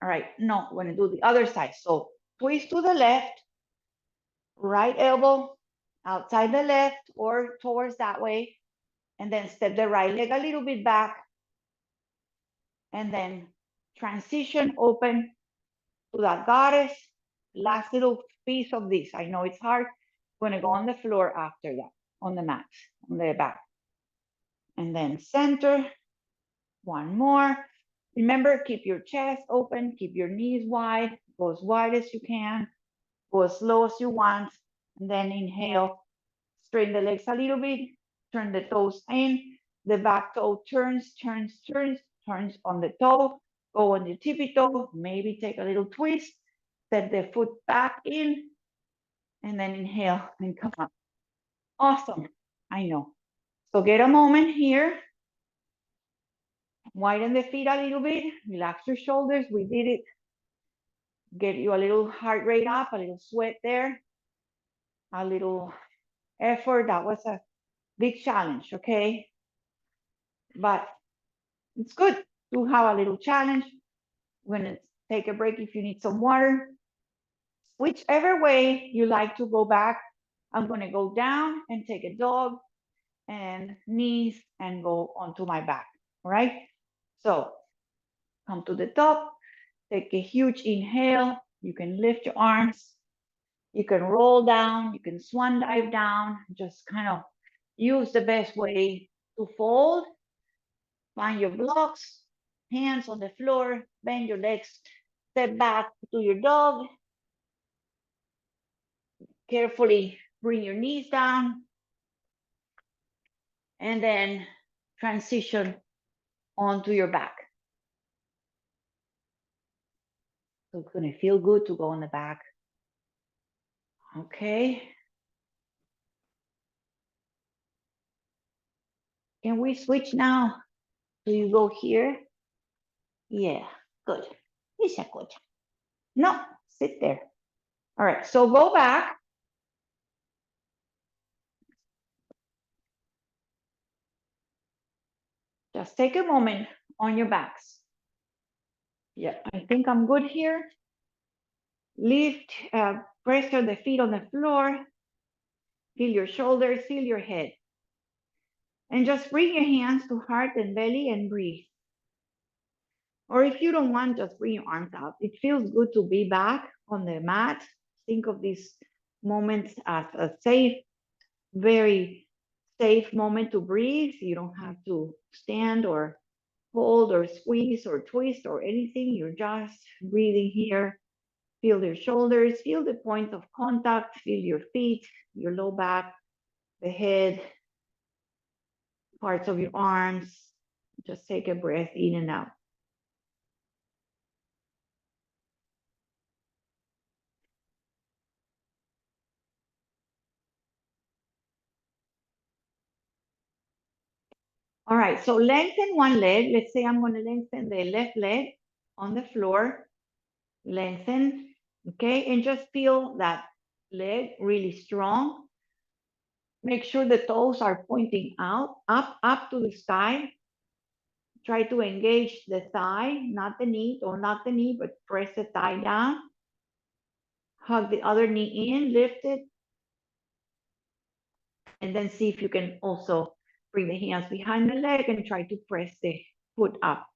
All right, no, we're gonna do the other side. So twist to the left, right elbow outside the left or towards that way, and then step the right leg a little bit back, and then transition open to that goddess. Last little piece of this. I know it's hard. I'm gonna go on the floor after that, on the mat, on the back. And then center, one more. Remember, keep your chest open, keep your knees wide, go as wide as you can, go as low as you want, and then inhale, straighten the legs a little bit, turn the toes in, the back toe turns on the toe, go on the tippy toe, maybe take a little twist, step the foot back in, and then inhale and come up. Awesome, I know. So get a moment here, widen the feet a little bit, relax your shoulders, we did it. Get you a little heart rate up, a little sweat there, a little effort. That was a big challenge, okay? But it's good to have a little challenge. We're gonna take a break if you need some water. Whichever way you like to go back, I'm gonna go down and take a dog and knees and go onto my back, all right? So come to the top, take a huge inhale. You can lift your arms. You can roll down, you can swan dive down, just kind of use the best way to fold. Find your blocks, hands on the floor, bend your legs, step back to your dog. Carefully bring your knees down and then transition onto your back. So it's gonna feel good to go on the back. Okay. Can we switch now? Do you go here? Yeah, good. Isha good. No, sit there. All right, so go back. Just take a moment on your backs. Yeah, I think I'm good here. Lift, pressure the feet on the floor. Feel your shoulders, feel your head. And just bring your hands to heart and belly and breathe. Or if you don't want, just bring your arms out. It feels good to be back on the mat. Think of these moments as a safe, very safe moment to breathe. You don't have to stand or hold or squeeze or twist or anything. You're just breathing here. Feel your shoulders, feel the point of contact, feel your feet, your low back, the head, parts of your arms. Just take a breath in and out. All right, so lengthen one leg. Let's say I'm going to lengthen the left leg on the floor. Lengthen, okay? And just feel that leg really strong. Make sure the toes are pointing out, up to the sky. Try to engage the thigh, not the knee, or not the knee, but press the thigh down. Hug the other knee in, lift it. And then see if you can also bring the hands behind the leg and try to press the foot up.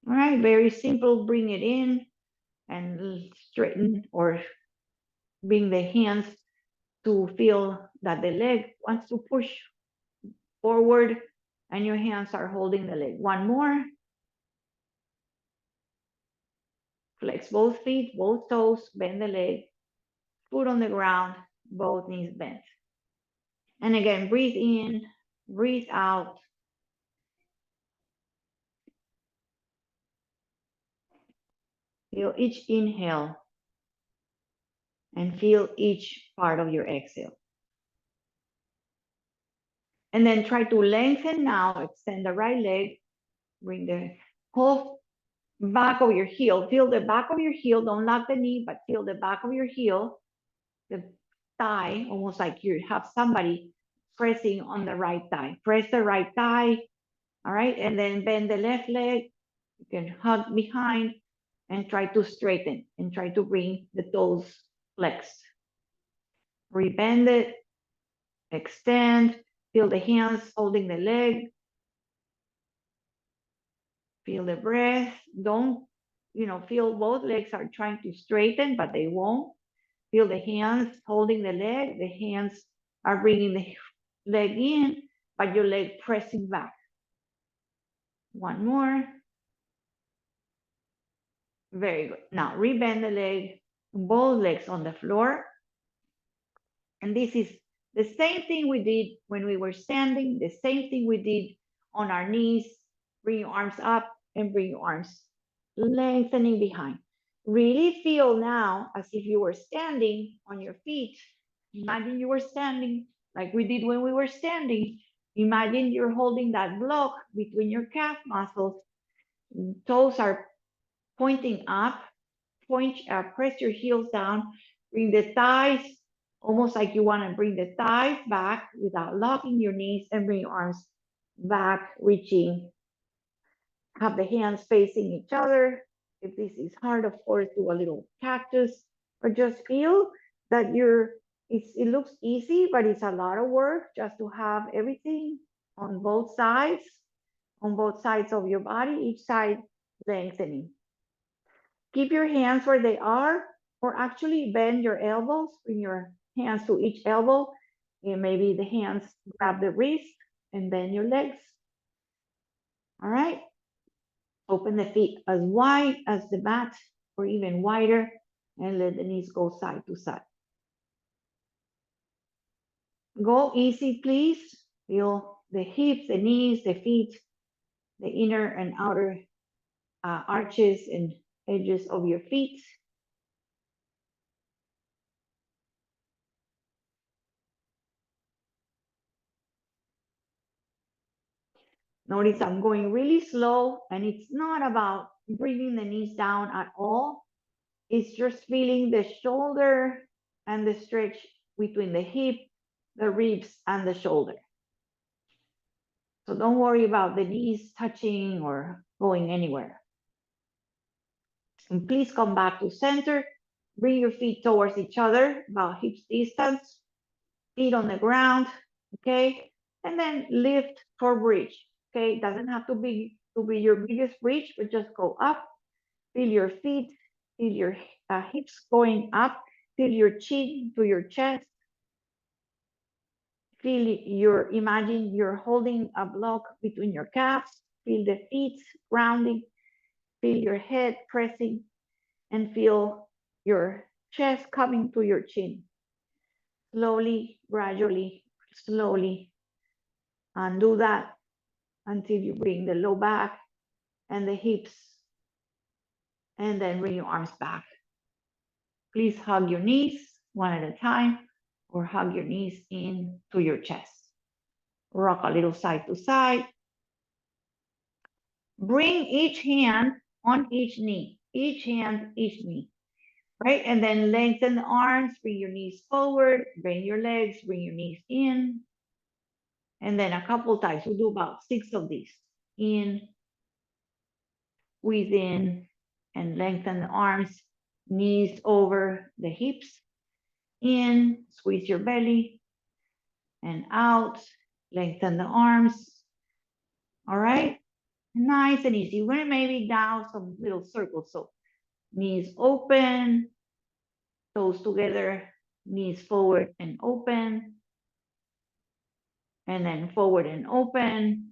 All right, very simple. Bring it in and straighten or bring the hands to feel that the leg wants to push forward and your hands are holding the leg. One more. Flex both feet, both toes, bend the leg, foot on the ground, both knees bent. And again, breathe in, breathe out. Feel each inhale and feel each part of your exhale. And then try to lengthen now, extend the right leg, bring the whole back of your heel. Feel the back of your heel, don't lock the knee, but feel the back of your heel, the thigh, almost like you have somebody pressing on the right thigh. Press the right thigh, all right? And then bend the left leg. You can hug behind and try to straighten and try to bring the toes flexed. Rebend it, extend, feel the hands holding the leg, feel the breath. Don't, feel both legs are trying to straighten, but they won't. Feel the hands holding the leg. The hands are bringing the leg in, but your leg pressing back. One more. Very good. Now rebend the leg, both legs on the floor. And this is the same thing we did when we were standing, the same thing we did on our knees. Bring your arms up and bring your arms lengthening behind. Really feel now as if you were standing on your feet. Imagine you were standing like we did when we were standing. Imagine you're holding that block between your calf muscles. Toes are pointing up. Press your heels down. Bring the thighs, almost like you want to bring the thighs back without locking your knees, and bring your arms back, reaching. Have the hands facing each other. If this is hard, of course, do a little cactus, or just feel that it looks easy, but it's a lot of work just to have everything on both sides of your body, each side lengthening. Keep your hands where they are, or actually bend your elbows, bring your hands to each elbow, and maybe the hands grab the wrist and bend your legs. All right. Open the feet as wide as the mat or even wider, and let the knees go side to side. Go easy, please. Feel the hips, the knees, the feet, the inner and outer arches and edges of your feet. Notice I'm going really slow, and it's not about bringing the knees down at all. It's just feeling the shoulder and the stretch between the hip, the ribs, and the shoulder. So don't worry about the knees touching or going anywhere. And please come back to center. Bring your feet towards each other, about hips distance, feet on the ground, okay? And then lift for bridge, okay? It doesn't have to be your biggest bridge, but just go up. Feel your feet, feel your hips going up, feel your chin to your chest. Imagine you're holding a block between your calves. Feel the feet grounding, feel your head pressing, and feel your chest coming to your chin. Slowly, gradually, slowly, and do that until you bring the low back and the hips, and then bring your arms back. Please hug your knees one at a time, or hug your knees into your chest. Rock a little side to side. Bring each hand on each knee, each hand, each knee, right? And then lengthen the arms, bring your knees forward, bring your legs, bring your knees in. And then a couple times, we'll do about 6 of these. In, squeeze in, and lengthen the arms, knees over the hips. In, squeeze your belly, and out, lengthen the arms. All right, nice and easy. We're gonna maybe down some little circles. So knees open, toes together, knees forward and open, and then forward and open,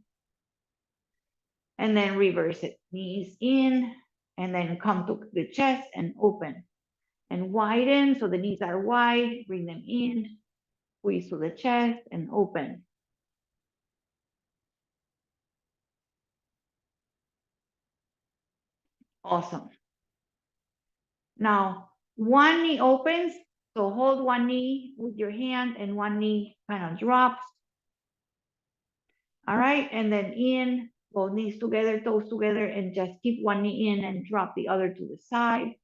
and then reverse it. Knees in, and then come to the chest and open. And widen, so the knees are wide, bring them in, squeeze to the chest and open. Awesome. Now, one knee opens, so hold one knee with your hand and one knee kind of drops. All right, and then in, both knees together, toes together, and just keep one knee in and drop the other to the side.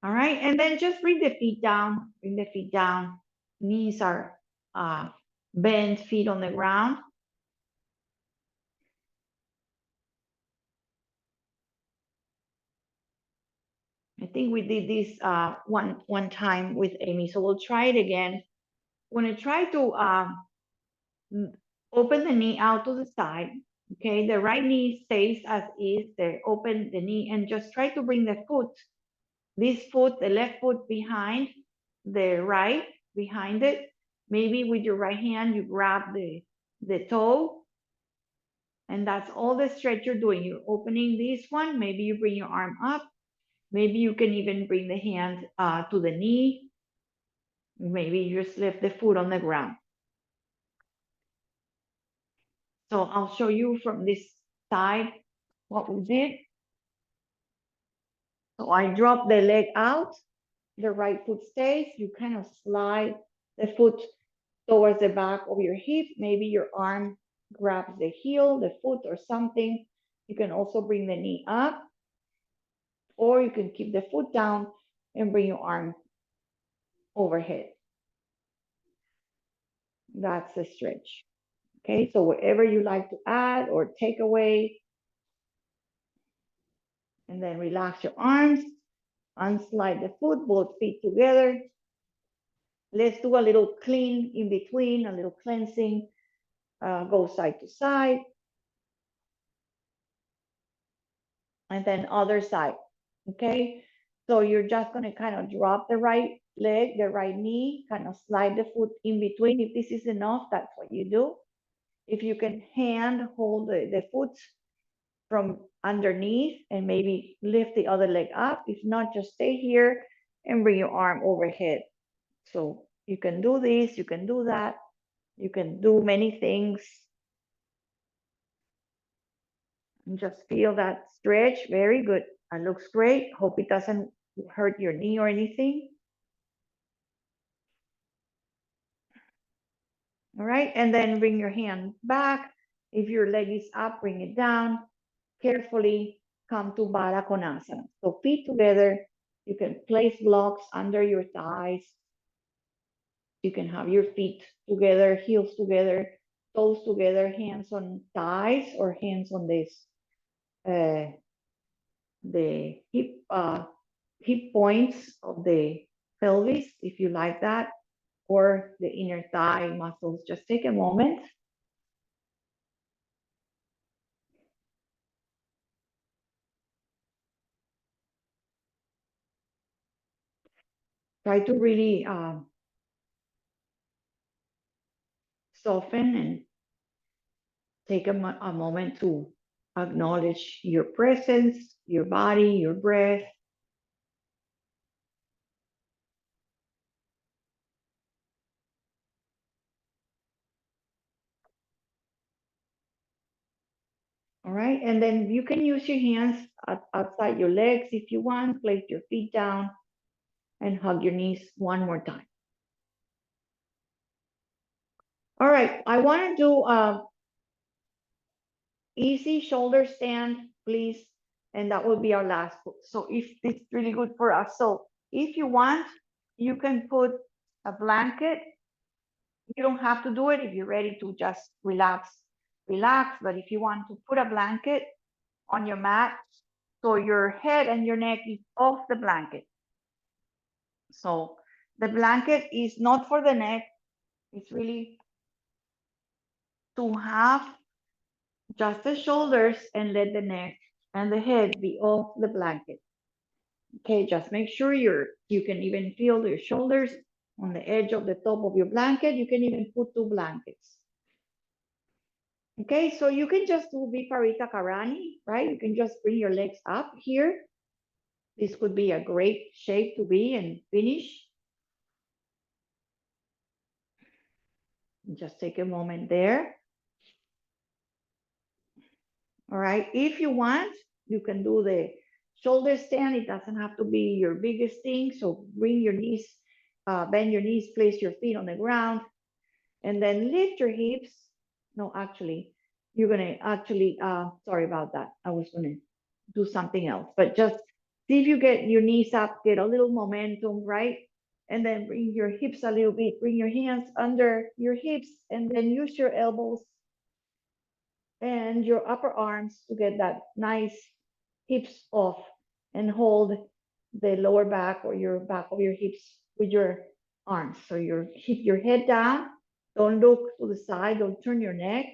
All right, and then just bring the feet down, Knees are bent, feet on the ground. I think we did this one time with Amy, so we'll try it again. We're gonna try to open the knee out to the side. Okay, the right knee stays as is. Open the knee and just try to bring the foot, this foot, the left foot behind the right, behind it. Maybe with your right hand, you grab the toe, and that's all the stretch you're doing. You're opening this one. Maybe you bring your arm up. Maybe you can even bring the hand to the knee. Maybe you just lift the foot on the ground. So I'll show you from this side what we did. So I drop the leg out, the right foot stays. You kind of slide the foot towards the back of your hip. Maybe your arm grabs the heel, the foot, or something. You can also bring the knee up, or you can keep the foot down and bring your arm overhead. That's the stretch. Okay, so whatever you like to add or take away, and then relax your arms, unslide the foot, both feet together. Let's do a little clean in between, a little cleansing. Go side to side. And then other side, okay? So you're just gonna kind of drop the right leg, the right knee, kind of slide the foot in between. If this is enough, that's what you do. If you can hand hold the foot from underneath and maybe lift the other leg up. If not, just stay here and bring your arm overhead. So you can do this, you can do that, you can do many things. And just feel that stretch. Very good. That looks great. Hope it doesn't hurt your knee or anything. All right, and then bring your hand back. If your leg is up, bring it down. Carefully come to Baddha Konasana. So feet together. You can place blocks under your thighs. You can have your feet together, heels together, toes together, hands on thighs or hands on this the hip points of the pelvis, if you like that, or the inner thigh muscles. Just take a moment. Try to really soften and take a moment to acknowledge your presence, your body, your breath. All right, and then you can use your hands outside your legs if you want. Place your feet down and hug your knees one more time. All right, I want to do easy shoulder stand, please. And that will be our last. So if it's really good for us. So if you want, you can put a blanket. You don't have to do it if you're ready to just relax, relax. But if you want to put a blanket on your mat, so your head and your neck is off the blanket. So the blanket is not for the neck. It's really to have just the shoulders and let the neck and the head be off the blanket. Okay, just make sure you can even feel your shoulders on the edge of the top of your blanket. You can even put two blankets. Okay, so you can just do Viparita Karani, right? You can just bring your legs up here. This could be a great shape to be and finish. Just take a moment there. All right, if you want, you can do the shoulder stand. It doesn't have to be your biggest thing. So bring your knees, bend your knees, place your feet on the ground, and then lift your hips. No, actually, you're gonna actually, sorry about that. I was gonna do something else, but just see if you get your knees up, get a little momentum, right? And then bring your hips a little bit, bring your hands under your hips, and then use your elbows and your upper arms to get that nice hips off and hold the lower back or your back of your hips with your arms. So you keep your head down, don't look to the side, don't turn your neck,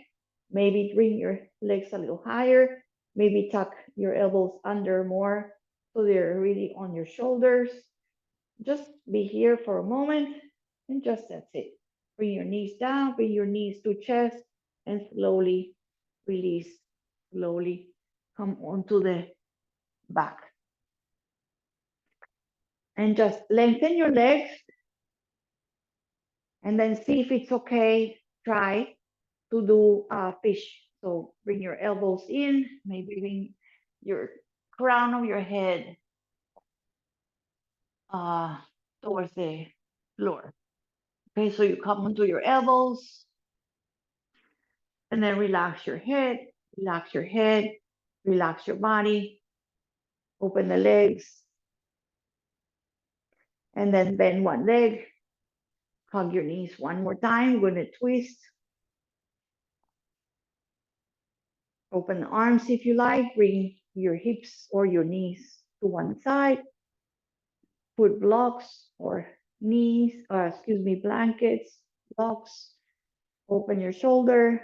maybe bring your legs a little higher, maybe tuck your elbows under more so they're really on your shoulders. Just be here for a moment and just that's it. Bring your knees down, bring your knees to chest and slowly release, slowly come onto the back. And just lengthen your legs and then see if it's okay. Try to do a fish. So bring your elbows in, maybe bring your crown of your head towards the floor. Okay, so you come onto your elbows and then relax your head, relax your head, relax your body, open the legs, and then bend one leg, hug your knees one more time. We're gonna twist. Open the arms if you like. Bring your hips or your knees to one side. Put blocks or knees, or excuse me, blankets, blocks. Open your shoulder.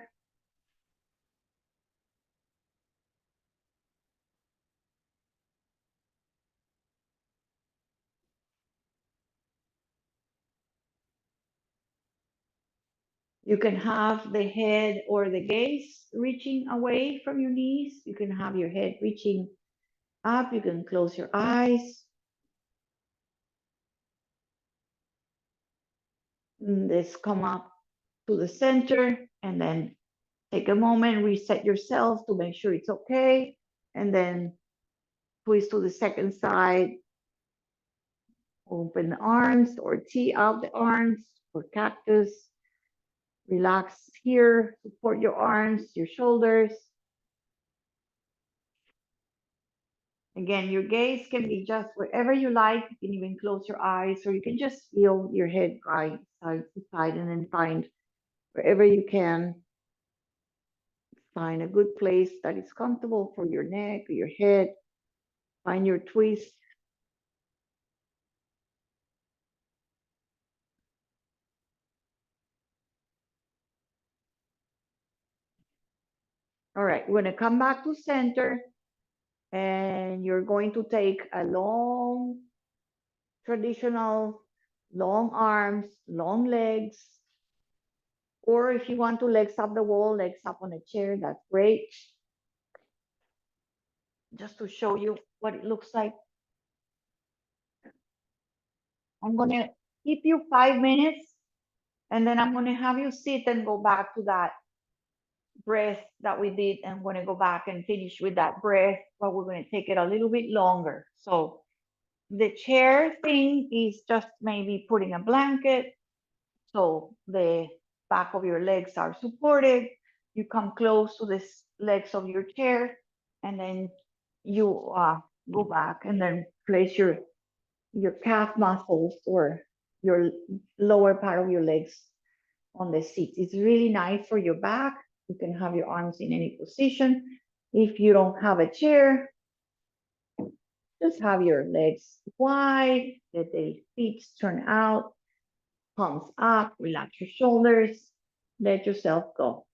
You can have the head or the gaze reaching away from your knees. You can have your head reaching up. You can close your eyes. Let's come up to the center and then Take a moment, reset yourself to make sure it's okay, and then twist to the second side. Open the arms or tee out the arms for cactus. Relax here, support your arms, your shoulders. Again, your gaze can be just wherever you like. You can even close your eyes, or you can just feel your head right side to side, and then find wherever you can. Find a good place that is comfortable for your neck or your head. Find your twist. All right, we're gonna come back to center, and you're going to take a long, traditional, long arms, long legs, or if you want to legs up the wall, legs up on a chair, that's great. Just to show you what it looks like. I'm gonna keep you 5 minutes, and then I'm gonna have you sit and go back to that breath that we did. I'm gonna go back and finish with that breath, but we're gonna take it a little bit longer. So the chair thing is just maybe putting a blanket so the back of your legs are supported. You come close to the legs of your chair, and then you go back and then place your calf muscles or your lower part of your legs on the seat. It's really nice for your back. You can have your arms in any position. If you don't have a chair, just have your legs wide, let the feet turn out, palms up, relax your shoulders, let yourself go.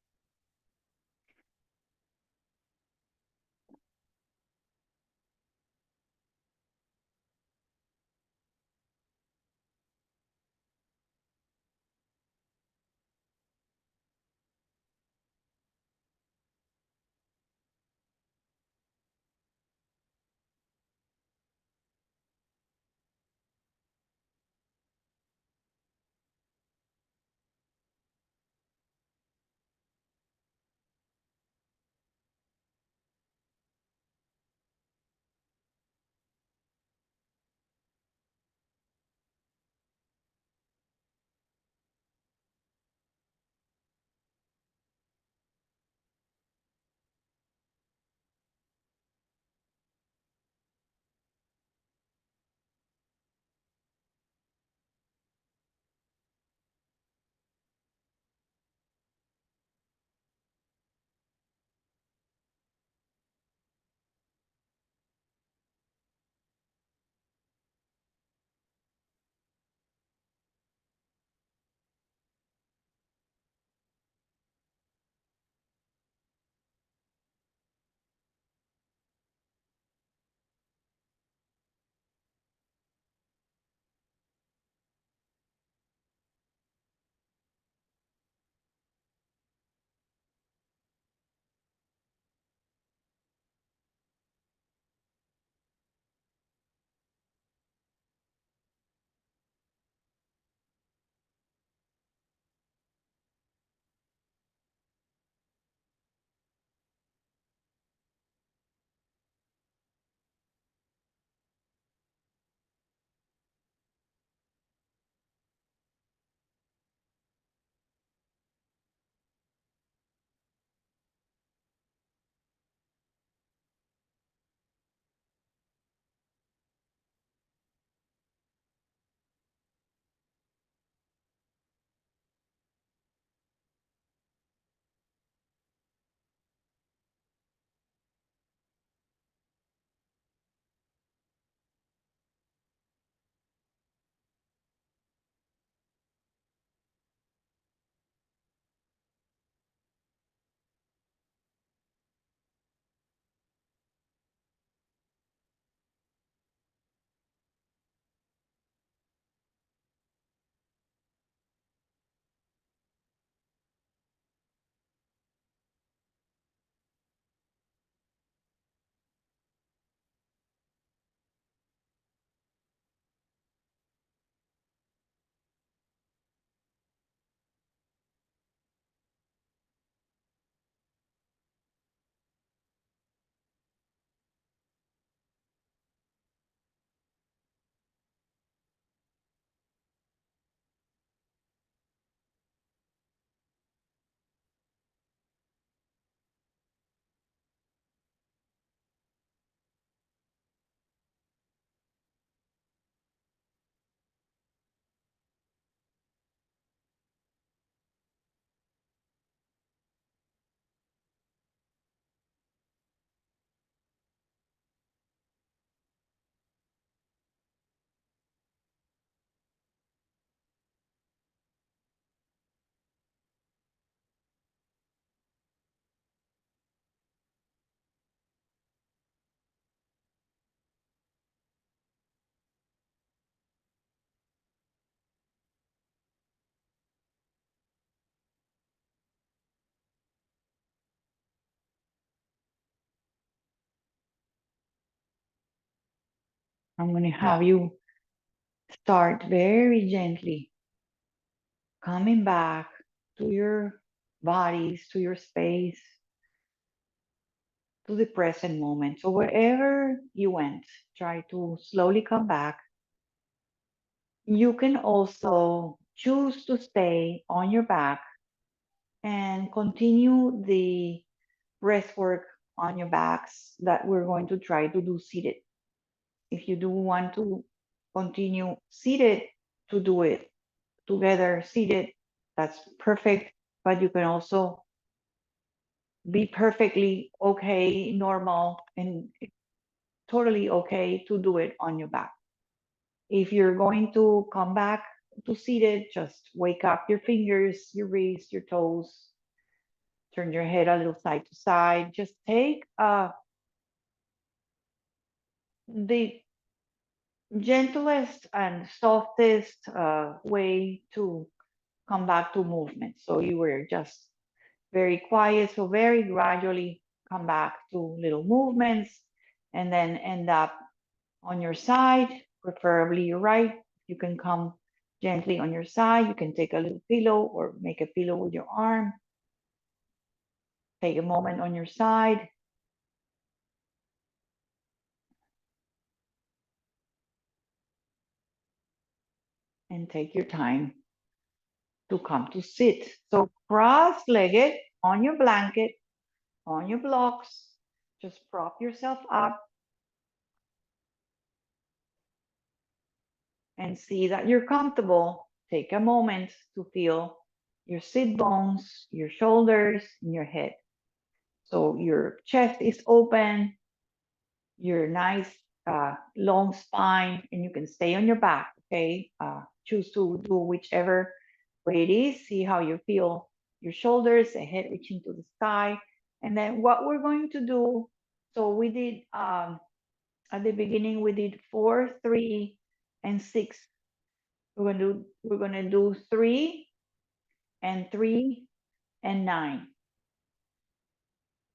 I'm going to have you start very gently coming back to your bodies, to your space, to the present moment. So wherever you went, try to slowly come back. You can also choose to stay on your back and continue the breath work on your backs that we're going to try to do seated. If you do want to continue seated, to do it together seated, that's perfect. But you can also be perfectly okay, normal, and totally okay to do it on your back. If you're going to come back to seated, just wake up your fingers, your wrists, your toes, turn your head a little side to side. Just take the gentlest and softest way to come back to movement. So you were just very quiet, so very gradually come back to little movements and then end up on your side, preferably your right. You can come gently on your side. You can take a little pillow or make a pillow with your arm. Take a moment on your side. And take your time to come to sit. So cross-legged on your blanket, on your blocks, just prop yourself up and see that you're comfortable. Take a moment to feel your sit bones, your shoulders, and your head. So your chest is open, your nice long spine, and you can stay on your back, okay? Choose to do whichever way it is. See how you feel your shoulders, the head reaching to the sky. And then what we're going to do, so we did, at the beginning, we did 4, 3, and 6. We're gonna do 3 and 3 and 9.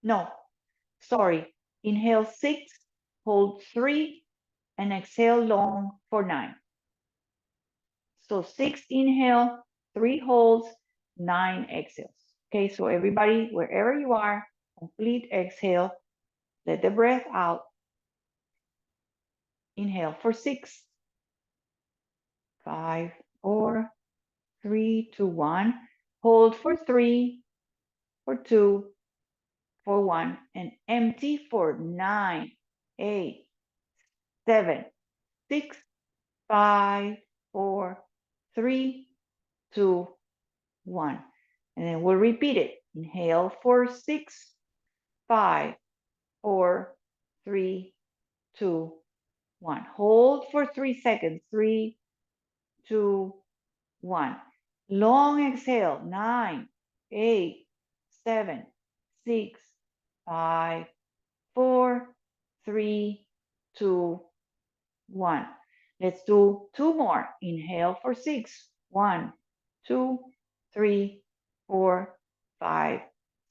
No, sorry. Inhale 6, hold 3, and exhale long for 9. So 6 inhale, 3 holds, 9 exhales. Okay, so everybody, wherever you are, complete exhale. Let the breath out. Inhale for 6, 5, 4, 3, 2, 1. Hold for 3, for 2, for 1, and empty for 9, 8, 7, 6, 5, 4, 3, 2, 1. And then we'll repeat it. Inhale for 6, 5, 4, 3, 2, 1. Hold for 3 seconds. 3, 2, 1. Long exhale. 9, 8, 7, 6, 5, 4, 3, 2, 1. Let's do 2 more. Inhale for 6. 1, 2, 3, 4, 5,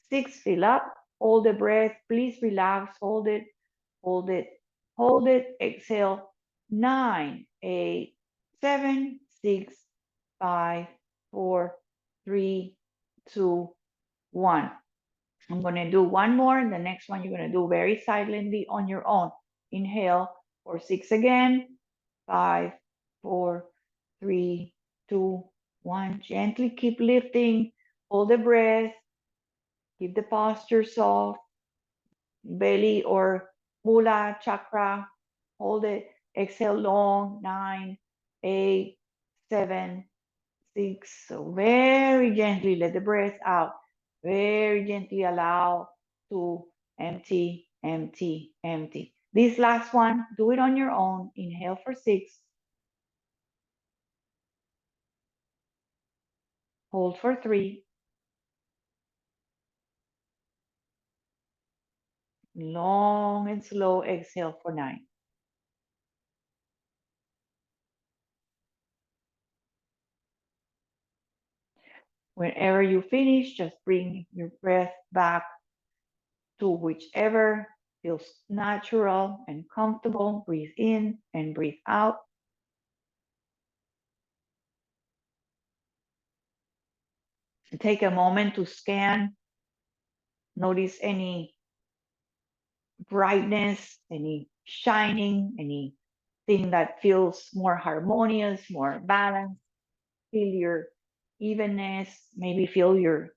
6. Fill up. Hold the breath. Please relax. Hold it. Hold it. Hold it. Exhale. 9, 8, 7, 6, 5, 4, 3, 2, 1. I'm going to do one more. The next one you're going to do very silently on your own. Inhale for 6 again. 5, 4, 3, 2, 1. Gently keep lifting. Hold the breath. Keep the posture soft. Belly or mula chakra. Hold it. Exhale long. 9, 8, 7, 6. So very gently let the breath out. Very gently allow to empty, empty, empty. This last one, do it on your own. Inhale for 6. Hold for 3. Long and slow exhale for 9. Whenever you finish, just bring your breath back to whichever feels natural and comfortable. Breathe in and breathe out. Take a moment to scan. Notice any brightness, any shining, anything that feels more harmonious, more balanced. Feel your evenness. Maybe feel your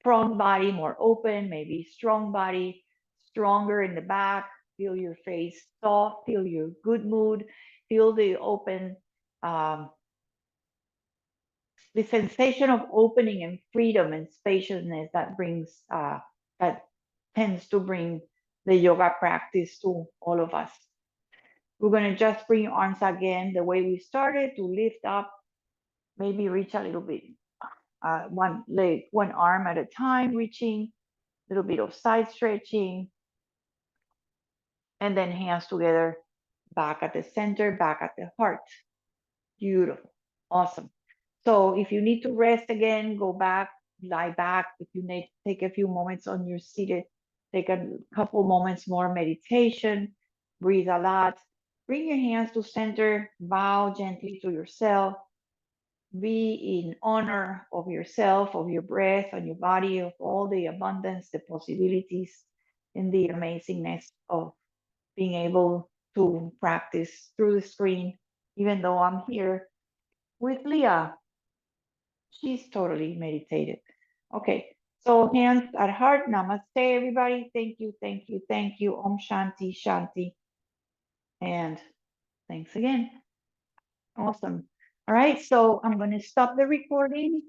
front body more open, maybe strong body, stronger in the back. Feel your face soft, feel your good mood, feel the open, um, the sensation of opening and freedom and spaciousness that brings, that tends to bring the yoga practice to all of us. We're going to just bring your arms again the way we started to lift up, maybe reach a little bit, one leg, one arm at a time, reaching, a little bit of side stretching, and then hands together, back at the center, back at the heart. Beautiful. Awesome. So if you need to rest again, go back, lie back. If you need to take a few moments on your seated, take a couple moments more meditation, breathe a lot. Bring your hands to center, bow gently to yourself. Be in honor of yourself, of your breath, on your body, of all the abundance, the possibilities, and the amazingness of being able to practice through the screen, even though I'm here with Leah. She's totally meditated. Okay, so hands at heart. Namaste, everybody. Thank you, thank you, thank you. Om Shanti, Shanti. And thanks again. Awesome. All right, so I'm going to stop the recording.